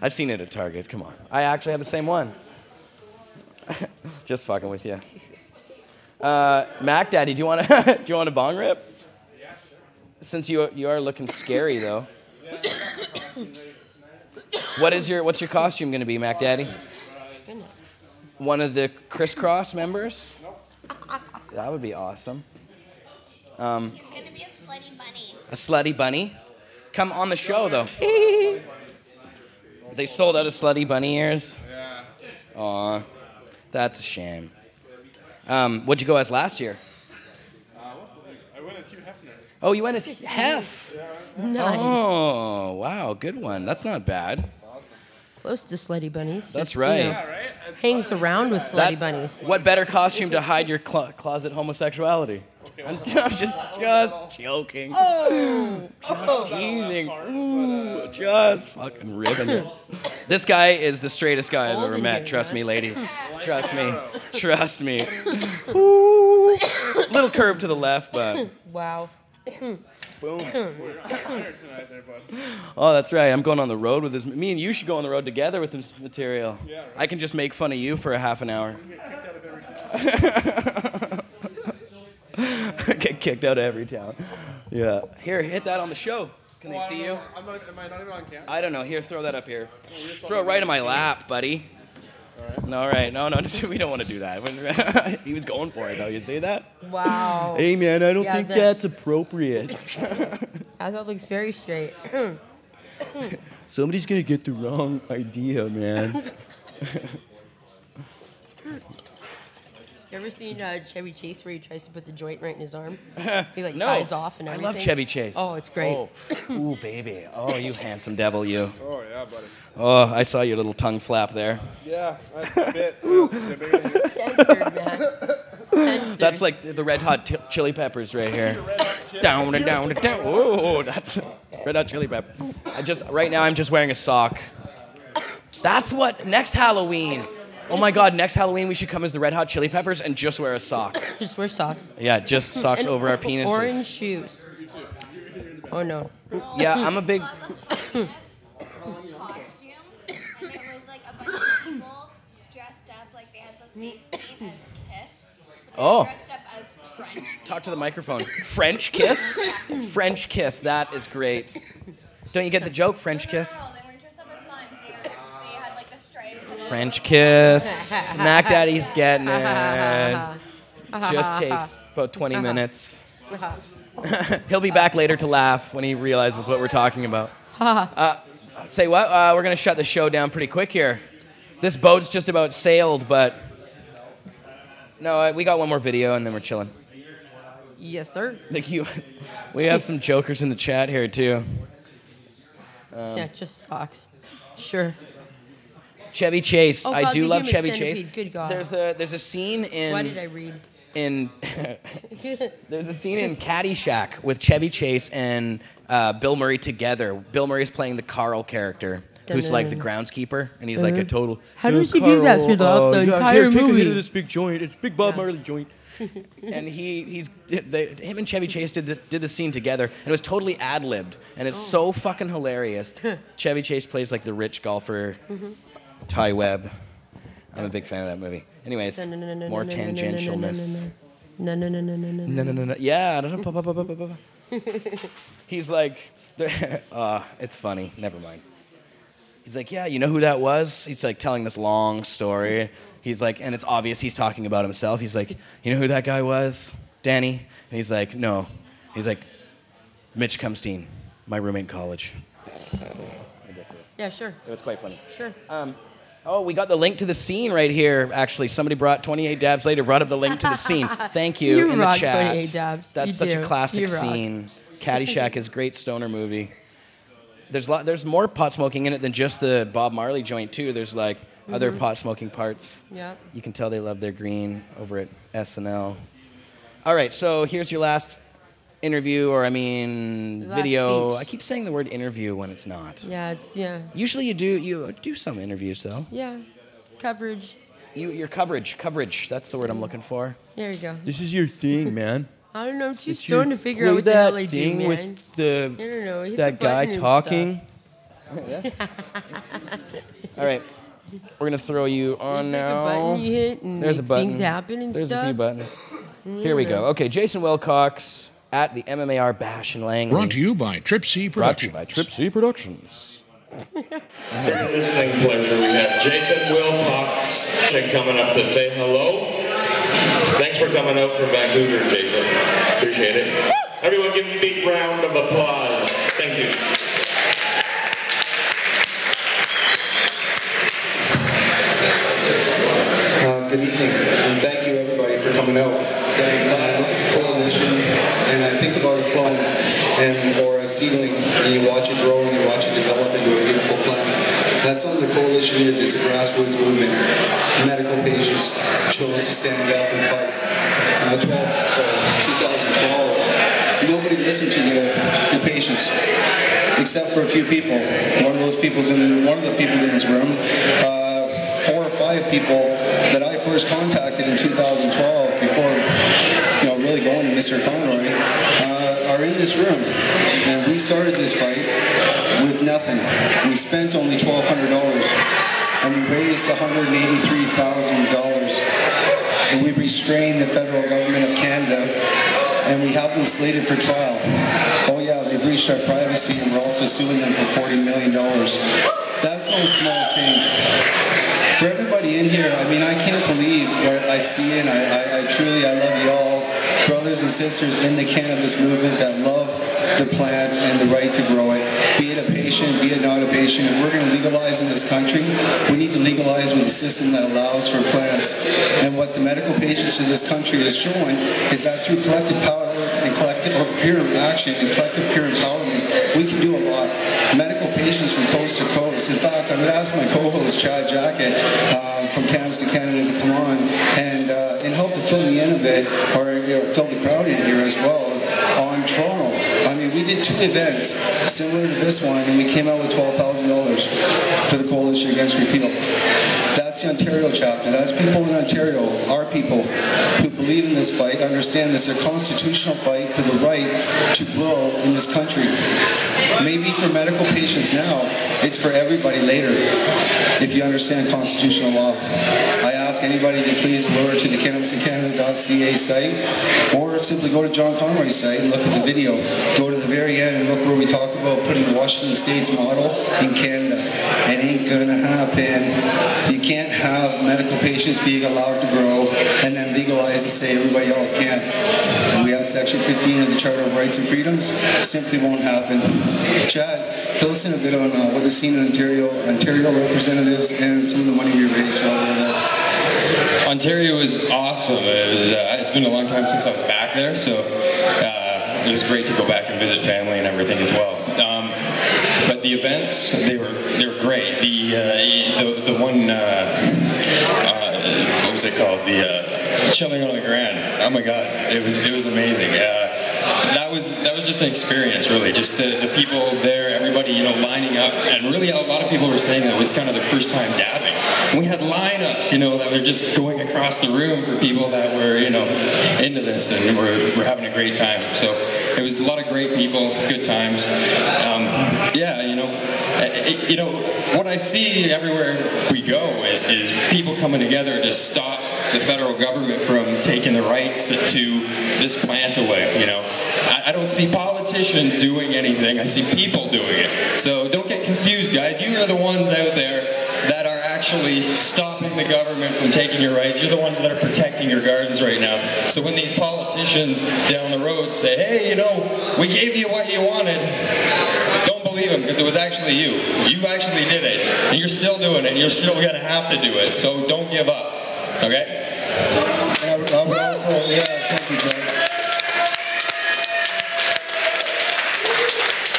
I've seen it at Target. Come on. I actually have the same one. Just fucking with you. Mac Daddy, do you want a bong rip? Since you are looking scary though. What's your costume going to be, Mac Daddy? Goodness. One of the Crisscross members? That would be awesome. He's going to be a slutty bunny. A slutty bunny? Come on the show though. They sold out of slutty bunny ears? Yeah. Aw, that's a shame. What'd you go as last year? I went as Hugh Hefner. Oh, you went as Hef. Nice. Oh, wow, good one. That's not bad. Close to slutty bunnies. That's Just, right. You know, hangs around with slutty bunnies. What better costume to hide your closet homosexuality? I'm just joking. Oh! Just teasing. Ooh, just fucking ribbing it. This guy is the straightest guy I've ever met. Trust me, ladies. Trust me. Trust me. Ooh. Little curve to the left, but... Wow. Boom. Oh, that's right. I'm going on the road with this. Me and you should go on the road together with this material. Yeah, right. I can just make fun of you for a half an hour. Get kicked out of every town. Yeah. Here, hit that on the show. Can they see you? Am I not even on camera? I don't know. Here, throw that up here. Throw it right in my lap, buddy. All right. No, we don't want to do that. He was going for it, though. You see that? Wow. Hey, man, I don't think that's appropriate. That looks very straight. Somebody's going to get the wrong idea, man. You ever seen Chevy Chase where he tries to put the joint right in his arm? He No. ties off and everything. I love Chevy Chase. Oh, it's great. Oh. Ooh, baby. Oh, you handsome devil, you. Oh, yeah, buddy. Oh, I saw your little tongue flap there. Yeah, that's a bit. Censored, man. Censored. That's like the Red Hot Chili Peppers right here. Down and down and down. Whoa, that's Red Hot Chili Pepper. Right now I'm just wearing a sock. That's what next Halloween. Oh my God, next Halloween we should come as the Red Hot Chili Peppers and just wear a sock. Just wear socks. Yeah, just socks And over our penises. Orange shoes. Oh no. Yeah, I'm a big. Costume, and it was like a bunch of people dressed up like they had the face paint as Kiss. Oh. Dressed up as French. Talk to the microphone. French kiss? French kiss. That is great. Don't you get the joke? French kiss? No, they weren't dressed up as mimes. They had like the stripes. And French kiss. Mac Daddy's getting it. Just takes about 20 minutes. He'll be back later to laugh when he realizes what we're talking about. Say what? We're going to shut the show down pretty quick here. This boat's just about sailed, but... No, we got one more video and then we're chilling. Yes, sir. Thank you. We have some jokers in the chat here, too. Yeah, just socks. Sure. Chevy Chase. Oh, I God, do the love human Chevy centipede. Chase. Good God. There's a scene in... Why did I read? There's a scene in Caddyshack with Chevy Chase and Bill Murray together. Bill Murray's playing the Carl character, who's like the groundskeeper, and he's like a total... How does he do that through the entire take movie? Take this big joint. It's big Bob Marley joint. And him and Chevy Chase did the scene together, and it was totally ad-libbed, and it's so fucking hilarious. Chevy Chase plays like the rich golfer, Ty Webb. I'm a big fan of that movie. Anyways, more tangentialness. No. Yeah. He's like, it's funny. Never mind. He's like, yeah, you know who that was? He's like telling this long story. He's like, and it's obvious he's talking about himself. He's like, you know who that guy was? Danny? And he's like, no. He's like, Mitch Cumstein, my roommate in college. Yeah, sure. It was quite funny. Sure. Oh, we got the link to the scene right here. Actually, somebody brought 28 dabs later, brought up the link to the scene. Thank you, You in the rock chat. 28 dabs. That's You such do. a classic You rock. scene. Caddyshack is a great stoner movie. There's more pot smoking in it than just the Bob Marley joint too. There's like other pot smoking parts. Yep. You can tell they love their green over at SNL. All right, so here's your last interview, or Last video. speech. I keep saying the word interview when it's not. Yeah, Usually you do some interviews though. Yeah, coverage. Your coverage. That's the word I'm looking for. There you go. This is your thing, man. I don't know. I'm too It's stoned your- to figure out play what the hell that I do, thing man. with the I don't know. Hit that the guy button and talking. stuff. All right, we're gonna throw you on There's like now. a button you hit and There's a button. things happen and There's stuff. a few buttons. Here we go. Okay, Jason Wilcox at the MMAR Bash in Langley. Brought to you by Trip C Productions. Brought to you by Trip C Productions. Listening pleasure. We have Jason Wilcox coming up to say hello. Thanks for coming out from Vancouver, Jason. Appreciate it. Everyone give him a big round of applause. Thank you. Good evening, and thank you everybody for coming out. And when I look at the coalition, and I think about a clone or a seedling, and you watch it grow and you watch it develop into a beautiful plant, that's something the coalition is. It's a grassroots movement. Medical patients chose to stand up and fight. 2012, nobody listened to the patients, except for a few people. One of the people's in this room. 4 or 5 people that I first contacted in 2012, before really going to Mr. Conroy, are in this room. And we started this fight with nothing. We spent only $1,200, and we raised $183,000. And we restrained the federal government of Canada, and we have them slated for trial. Oh yeah, they breached our privacy, and we're also suing them for $40 million. That's no small change. For everybody in here, I mean, I can't believe what I see, and I love you all, brothers and sisters in the cannabis movement that love the plant and the right to grow it. Be it a patient, be it not a patient. If we're going to legalize in this country, we need to legalize with a system that allows for plants. And what the medical patients in this country is showing is that through collective power and collective peer action and collective peer empowerment, we can do a lot. Medical patients from coast to coast. In fact, I'm going to ask my co-host Chad Jacket from Cannabis to Canada to come on and help to fill me in a bit, or fill the crowd in here as well on Toronto. I mean, we did 2 events similar to this one, and we came out with $12,000 for the Coalition Against Repeal. That's the Ontario chapter. That's people in Ontario, our people, who believe in this fight, understand this is a constitutional fight for the right to grow in this country. Maybe for medical patients now, it's for everybody later, if you understand constitutional law. I ask anybody to please lure to the cannabiscanada.ca site, or simply go to John Conroy's site and look at the video. Go to the very end and look where we talk about putting Washington State's model in Canada. It ain't gonna happen. You can't have medical patients being allowed to grow and then legalize and say everybody else can't. We have Section 15 of the Charter of Rights and Freedoms. Simply won't happen. Chad, fill us in a bit on what you've seen in Ontario representatives, and some of the money we raised while we were there. Ontario was awesome. It's been a long time since I was back there, so it was great to go back and visit family and everything as well. But the events, they were great. The one, what was it called? The chilling on the ground. Oh my God, it was amazing. That was just an experience, really. Just the people there, everybody, lining up, and really a lot of people were saying that it was kind of their first time dabbing. And we had lineups, that were just going across the room for people that were, into this, and we're having a great time. So it was a lot of great people, good times. What I see everywhere we go is people coming together to stop the federal government from taking the rights to this plant away, you know. I don't see politicians doing anything. I see people doing it. So don't get confused, guys. You are the ones out there that are actually stopping the government from taking your rights. You're the ones that are protecting your gardens right now. So when these politicians down the road say, hey, you know, we gave you what you wanted, don't believe them, because it was actually you. You actually did it. And you're still doing it. And you're still going to have to do it. So don't give up. Okay? I would also, thank you, John.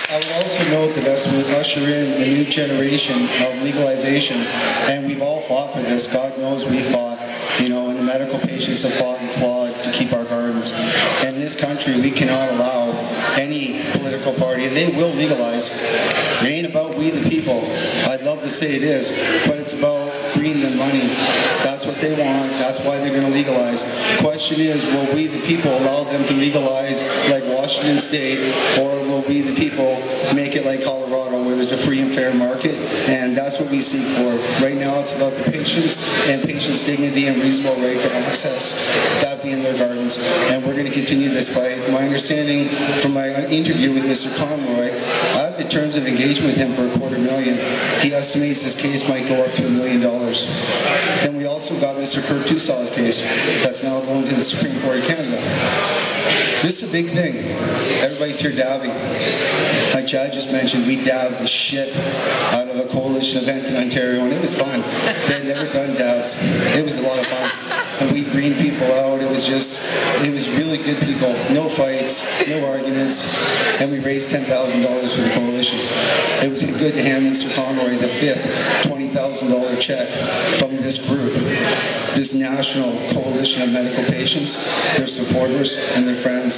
I would also note that as we usher in a new generation of legalization, and we've all fought for this, God knows we fought, you know, and the medical patients have fought and clawed to keep our gardens. And in this country, we cannot allow any political party, and they will legalize. It ain't about we the people. I'd love to say it is, but it's about green and money. That's what they want. That's why they're going to legalize. The question is, will we the people allow them to legalize like Washington State, or will we the people make it like Colorado, where there's a free and fair market? And that's what we seek for. Right now, it's about the patients and patients' dignity and reasonable right to access that being their gardens. And we're going to continue this fight. My understanding from my interview with Mr. Conroy, I have the terms of engagement with him for $250,000. He estimates his case might go up to $1 million. Then we also got Mr. Kurt Tusaw's case that's now going to the Supreme Court of Canada. This is a big thing. Everybody's here dabbing. Like Chad just mentioned, we dabbed the shit out of a coalition event in Ontario, and it was fun. They had never done dabs. It was a lot of fun. And we greened people out. It was really good people. No fights, no arguments. And we raised $10,000 for the coalition. It was good to hand Mr. Conroy the fifth $20,000 check from this group, this national coalition of medical patients, their supporters, and their friends.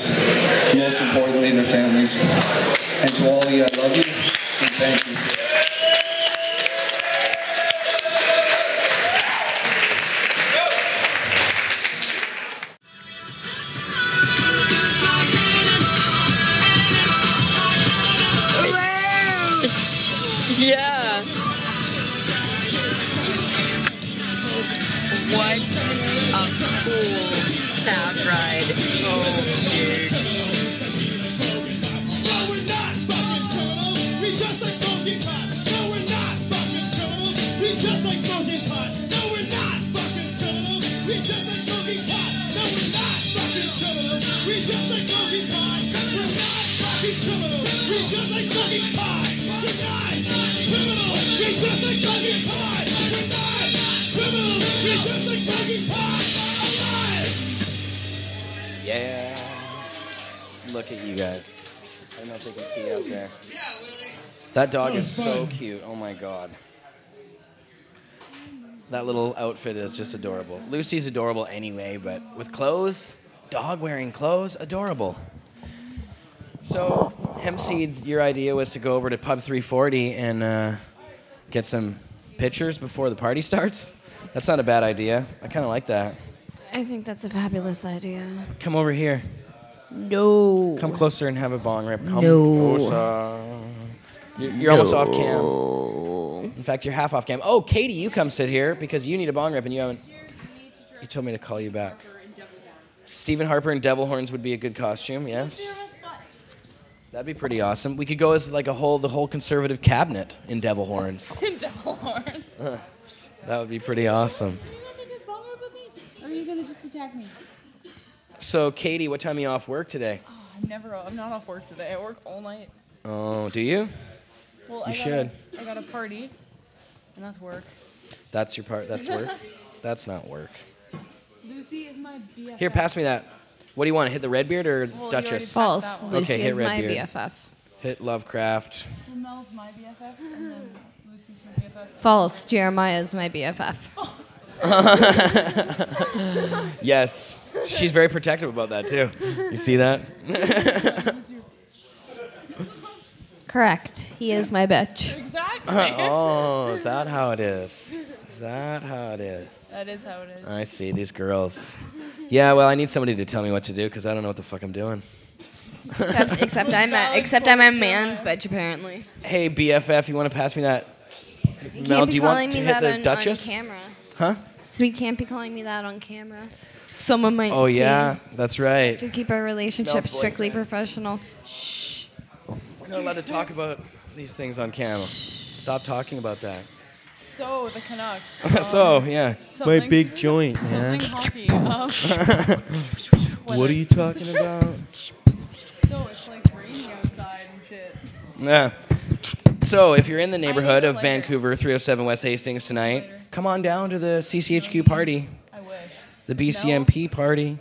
Most importantly, their families. And to all of you, I love you, and thank you. Yeah. What a cool sound ride. Oh, dude. Yeah. Look at you guys. I don't know if they can see out there. That dog is so cute. Oh my god. That little outfit is just adorable. Lucy's adorable anyway, but with clothes, dog wearing clothes, adorable. So, Hempseed, your idea was to go over to Pub 340 and get some pictures before the party starts? That's not a bad idea. I kind of like that. I think that's a fabulous idea. Come over here. No. Come closer and have a bong rip. Come No. closer. You're almost off cam. In fact, you're half off cam. Oh, Katie, you come sit here because you need a bong rip and you haven't. You told me to call you back. Stephen Harper and Devil Horns would be a good costume, yes? That'd be pretty awesome. We could go as like the whole conservative cabinet in Devil Horns. In Devil Horns. That would be pretty awesome. Are you gonna take this bong rip with me? Or are you gonna just attack me? So, Katie, what time are you off work today? Oh, I'm not off work today. I work all night. Oh, do you? Well, You should. I got a party, and that's work. That's your part. That's work. That's not work. Lucy is my BFF. Here, pass me that. What do you want? Hit the Redbeard or Well, you Duchess? False. Okay, Lucy hit is my Redbeard. BFF. Hit Lovecraft. Well, Mel's my BFF, and then Lucy's my BFF. False. Jeremiah is my BFF. Yes. She's very protective about that, too. You see that? Correct. He is my bitch. Exactly. Oh, is that how it is? Is that how it is? That is how it is. I see, these girls. Yeah, well, I need somebody to tell me what to do because I don't know what the fuck I'm doing. Except I'm a man's bitch, apparently. Hey, BFF, you want to pass me that? You Mel, can't do be you calling want to me hit that the on Duchess? camera. Huh? So we can't be calling me that on camera. Someone might Oh, see. yeah, that's right. To keep our relationship Mel's strictly boyfriend. professional. We're not allowed to talk about these things on camera. Stop talking about that. So, the Canucks. So, yeah. My something- big joint, man. Something hockey. What are you talking about? So, it's like raining outside and shit. Yeah. So, if you're in the neighborhood of Vancouver, 307 West Hastings tonight, come on down to the CCHQ party. I wish. The BCMP party.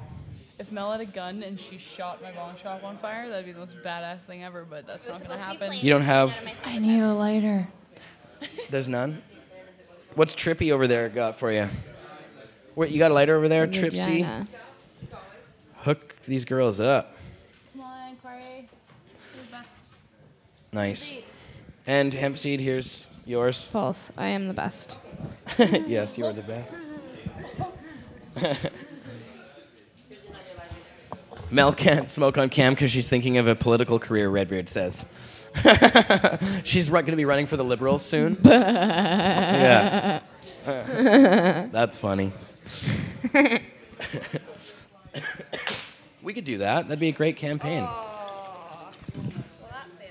If Mel had a gun and she shot my bong shop on fire, that'd be the most badass thing ever, but that's not gonna happen. You don't have... I need a lighter. There's none? What's Trippy over there got for you? Wait, you got a lighter over there, Tripsy? Vagina. Hook these girls up. Come on, Corey. Nice. And hemp seed, here's yours. False. I am the best. Yes, you are the best. Mel can't smoke on cam because she's thinking of a political career, Redbeard says. She's going to be running for the Liberals soon. Yeah. That's funny. We could do that. That'd be a great campaign.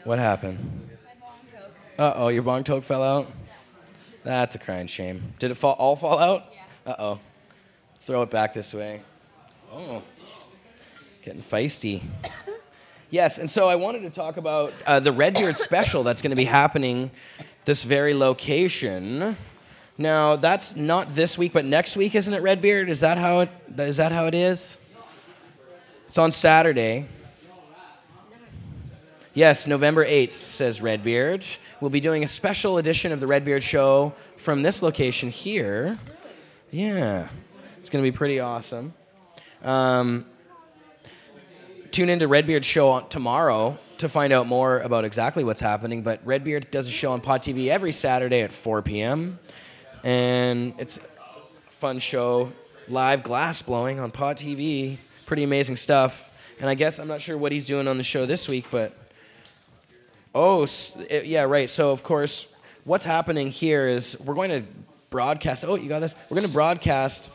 What happened? Uh-oh, your bong toke fell out? That's a crying shame. Did it all fall out? Yeah. Uh-oh. Throw it back this way. Oh. Getting feisty. Yes, and so I wanted to talk about the Redbeard special that's going to be happening this very location. Now, that's not this week, but next week, isn't it, Redbeard? Is that how it is? It's on Saturday. Yes, November 8th, says Redbeard. We'll be doing a special edition of the Redbeard Show from this location here. Yeah, it's going to be pretty awesome. Tune into Redbeard's show tomorrow to find out more about exactly what's happening. But Redbeard does a show on Pot TV every Saturday at 4 p.m. And it's a fun show. Live glass blowing on Pot TV. Pretty amazing stuff. And I guess I'm not sure what he's doing on the show this week, but... Oh, yeah, right. So, of course, what's happening here is we're going to broadcast... Oh, you got this? We're going to broadcast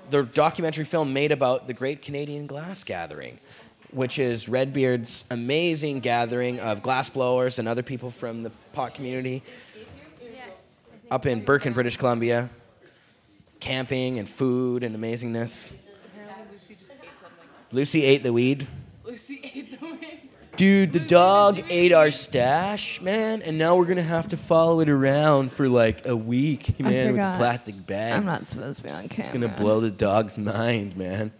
the documentary film made about the Great Canadian Glass Gathering, which is Redbeard's amazing gathering of glassblowers and other people from the pot community up in Birkin, British Columbia. Camping and food and amazingness. Lucy ate the weed. Lucy ate the weed. Dude, the dog ate our stash, man, and now we're going to have to follow it around for like a week, man, with a plastic bag. I'm not supposed to be on camera. It's going to blow the dog's mind, man.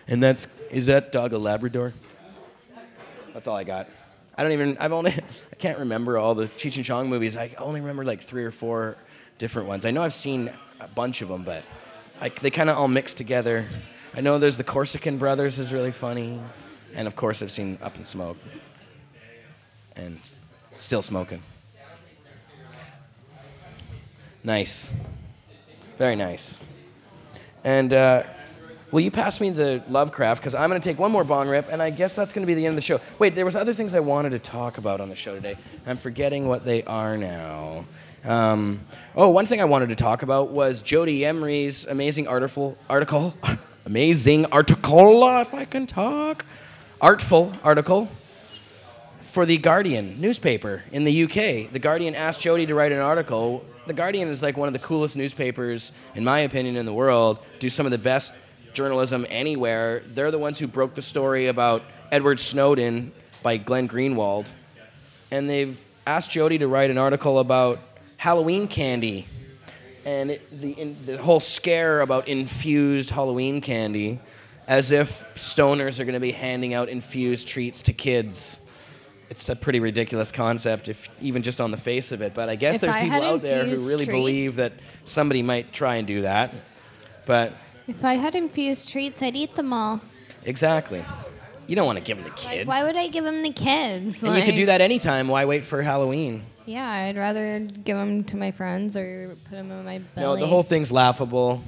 And is that dog a Labrador? That's all I got. I can't remember all the Cheech and Chong movies. I only remember like 3 or 4 different ones. I know I've seen a bunch of them, but they kind of all mix together. I know there's the Corsican Brothers is really funny. And of course I've seen Up in Smoke. And Still Smoking. Nice. Very nice. And will you pass me the Lovecraft? Because I'm going to take one more bong rip, and I guess that's going to be the end of the show. Wait, there was other things I wanted to talk about on the show today. I'm forgetting what they are now. One thing I wanted to talk about was Jody Emery's amazing article, if I can talk, artful article for The Guardian newspaper in the UK. The Guardian asked Jody to write an article. The Guardian is like one of the coolest newspapers, in my opinion, in the world. Do some of the best journalism anywhere. They're the ones who broke the story about Edward Snowden by Glenn Greenwald. And they've asked Jody to write an article about Halloween candy and the whole scare about infused Halloween candy, as if stoners are going to be handing out infused treats to kids. It's a pretty ridiculous concept, even just on the face of it. But I guess there's people out there who really believe that somebody might try and do that. But if I had infused treats, I'd eat them all. Exactly. You don't want to give them to kids. Why would I give them to kids? And you could do that anytime. Why wait for Halloween? Yeah, I'd rather give them to my friends or put them in my belly. No, the whole thing's laughable.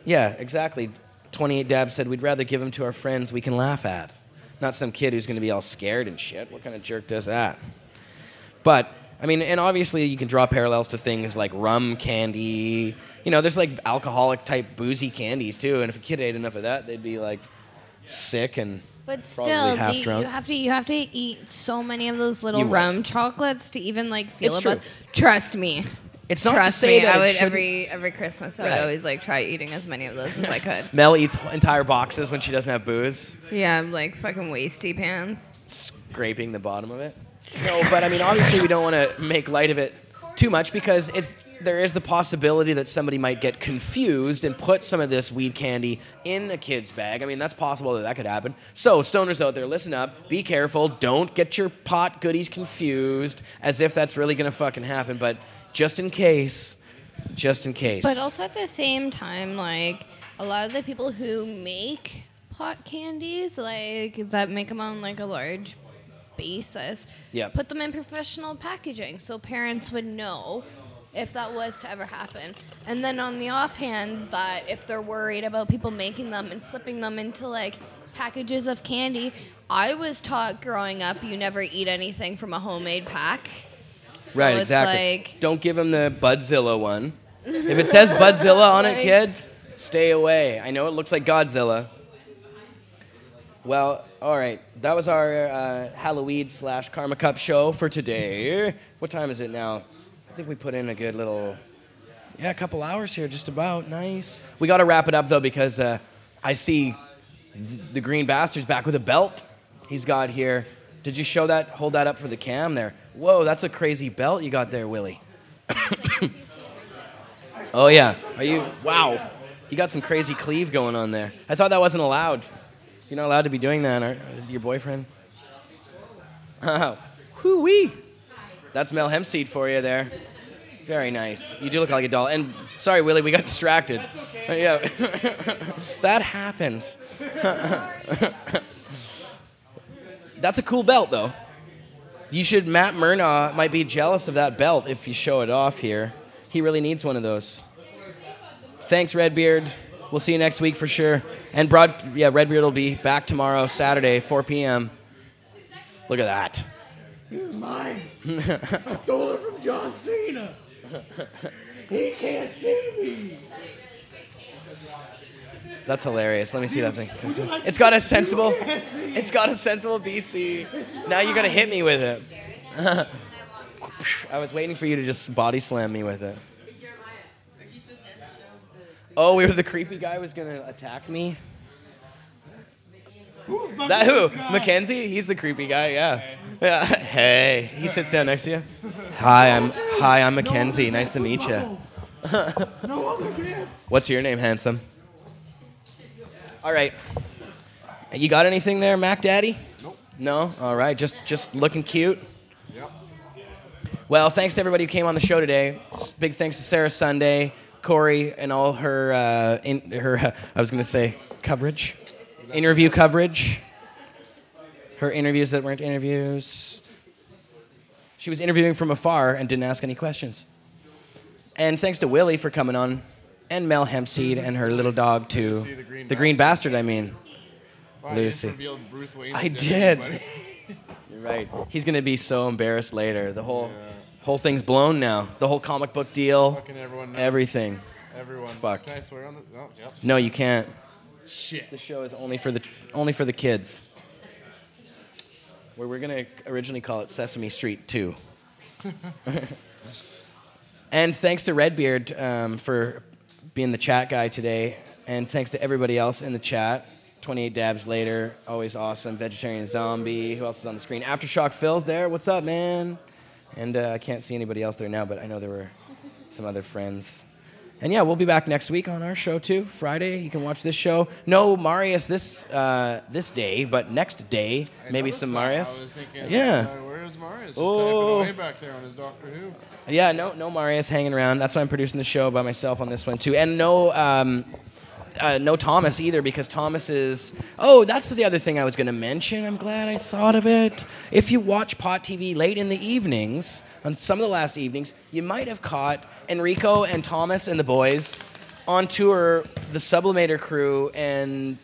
Yeah, exactly. 28 Dab said, we'd rather give them to our friends we can laugh at. Not some kid who's going to be all scared and shit. What kind of jerk does that? But I mean, and obviously you can draw parallels to things like rum candy. You know, there's like alcoholic type boozy candies too, and if a kid ate enough of that, they'd be like sick and But probably still, half you drunk. have to eat so many of those little You will. rum chocolates to even like feel It's a buzz. true. Trust me. It's not Trust to say me, that I it would shouldn't- every Christmas I would Right. always like try eating as many of those as I could. Mel eats entire boxes when she doesn't have booze, Yeah, I'm like fucking wasty pants. scraping the bottom of it. No, but I mean, obviously we don't want to make light of it too much because there is the possibility that somebody might get confused and put some of this weed candy in a kid's bag. I mean, that's possible that could happen. So, stoners out there, listen up. Be careful. Don't get your pot goodies confused as if that's really going to fucking happen. But just in case. But also at the same time, like a lot of the people who make pot candies, like that make them on like a large basis, Yep. put them in professional packaging so parents would know if that was to ever happen. And then on the offhand, that if they're worried about people making them and slipping them into like packages of candy, I was taught growing up you never eat anything from a homemade pack. Right, So it's exactly. like- Don't give them the Budzilla one. If it says Budzilla on it, Like- kids, stay away. I know it looks like Godzilla. Well, all right. That was our Halloweed / Karma Cup show for today. What time is it now? I think we put in a good little, a couple hours here, just about. Nice. We got to wrap it up, though, because I see the Green Bastard's back with a belt he's got here. Did you show that? Hold that up for the cam there. Whoa, that's a crazy belt you got there, Willie. Oh, yeah. Are you? Wow. You got some crazy cleave going on there. I thought that wasn't allowed. You're not allowed to be doing that, are your boyfriend? Whoo-wee. That's Mel Hempseed for you there. Very nice. You do look like a doll. And sorry, Willie, we got distracted. Yeah. That happens. That's a cool belt, though. Matt Murnaugh might be jealous of that belt if you show it off here. He really needs one of those. Thanks, Redbeard. We'll see you next week for sure. And Redbeard will be back tomorrow, Saturday, 4 p.m. Look at that. This is mine. I stole it from John Cena. He can't see me. That's hilarious. Let me see that thing. It's got a sensible BC. Now you're going to hit me with it. I was waiting for you to just body slam me with it. Oh, we were the creepy guy was going to attack me? Who? Mackenzie? He's the creepy guy, yeah. Hey. He sits down next to you. Hi, I'm Mackenzie. Nice to meet you. No other guests. What's your name, handsome? All right. You got anything there, Mac Daddy? Nope. No? All right. Just looking cute. Yep. Well, thanks to everybody who came on the show today. Big thanks to Sarah Sunday, Corey, and all her coverage. Interview coverage. Her interviews that weren't interviews. She was interviewing from afar and didn't ask any questions. And thanks to Willie for coming on. And Mel Hempseed and her little dog, too. The Green Bastard, I mean. Wow, Lucy. You just revealed Bruce Wayne's I identity, did. buddy. You're right. He's going to be so embarrassed later. The whole thing's blown now. The whole comic book deal. Fucking everyone knows. Everything. Everyone. It's fucked. Can I swear on this? Oh, yep. No, you can't. Shit. The show is only for the kids. We're going to originally call it Sesame Street 2. And thanks to Redbeard for being the chat guy today. And thanks to everybody else in the chat. 28 dabs later. Always awesome. Vegetarian Zombie. Who else is on the screen? Aftershock Phil's there. What's up, man? And I can't see anybody else there now, but I know there were some other friends. And yeah, we'll be back next week on our show too. Friday, you can watch this show. No Marius this day, but next day, maybe some Marius. I was thinking, yeah. Where's Marius? Just Oh. typing away back there on his Doctor Who. Yeah, no Marius hanging around. That's why I'm producing the show by myself on this one too. And no Thomas either, because Thomas is... Oh, that's the other thing I was going to mention. I'm glad I thought of it. If you watch Pot TV late in the evenings, on some of the last evenings, you might have caught Enrico and Thomas and the boys on tour, the Sublimator crew, and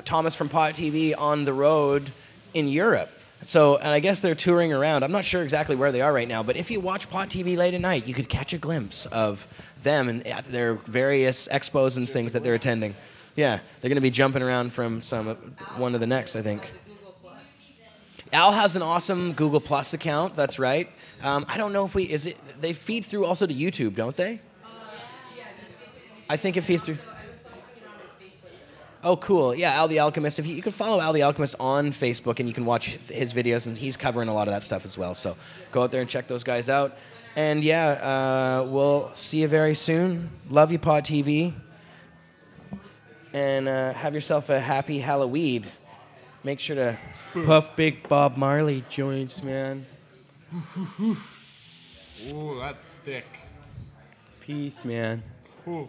Thomas from Pot TV on the road in Europe. So, and I guess they're touring around. I'm not sure exactly where they are right now, but if you watch Pot TV late at night, you could catch a glimpse of them and at their various expos and things that they're attending. Yeah, they're going to be jumping around from one to the next, I think. Al has an awesome Google Plus account. That's right. I don't know if they feed through also to YouTube, don't they? I think it feeds through. Oh, cool. Yeah, Al the Alchemist. You can follow Al the Alchemist on Facebook, and you can watch his videos, and he's covering a lot of that stuff as well. So go out there and check those guys out. And yeah, we'll see you very soon. Love you, Pot TV. And have yourself a happy Halloweed. Make sure to puff big Bob Marley joints, man. Ooh, that's thick. Peace, man. Ooh.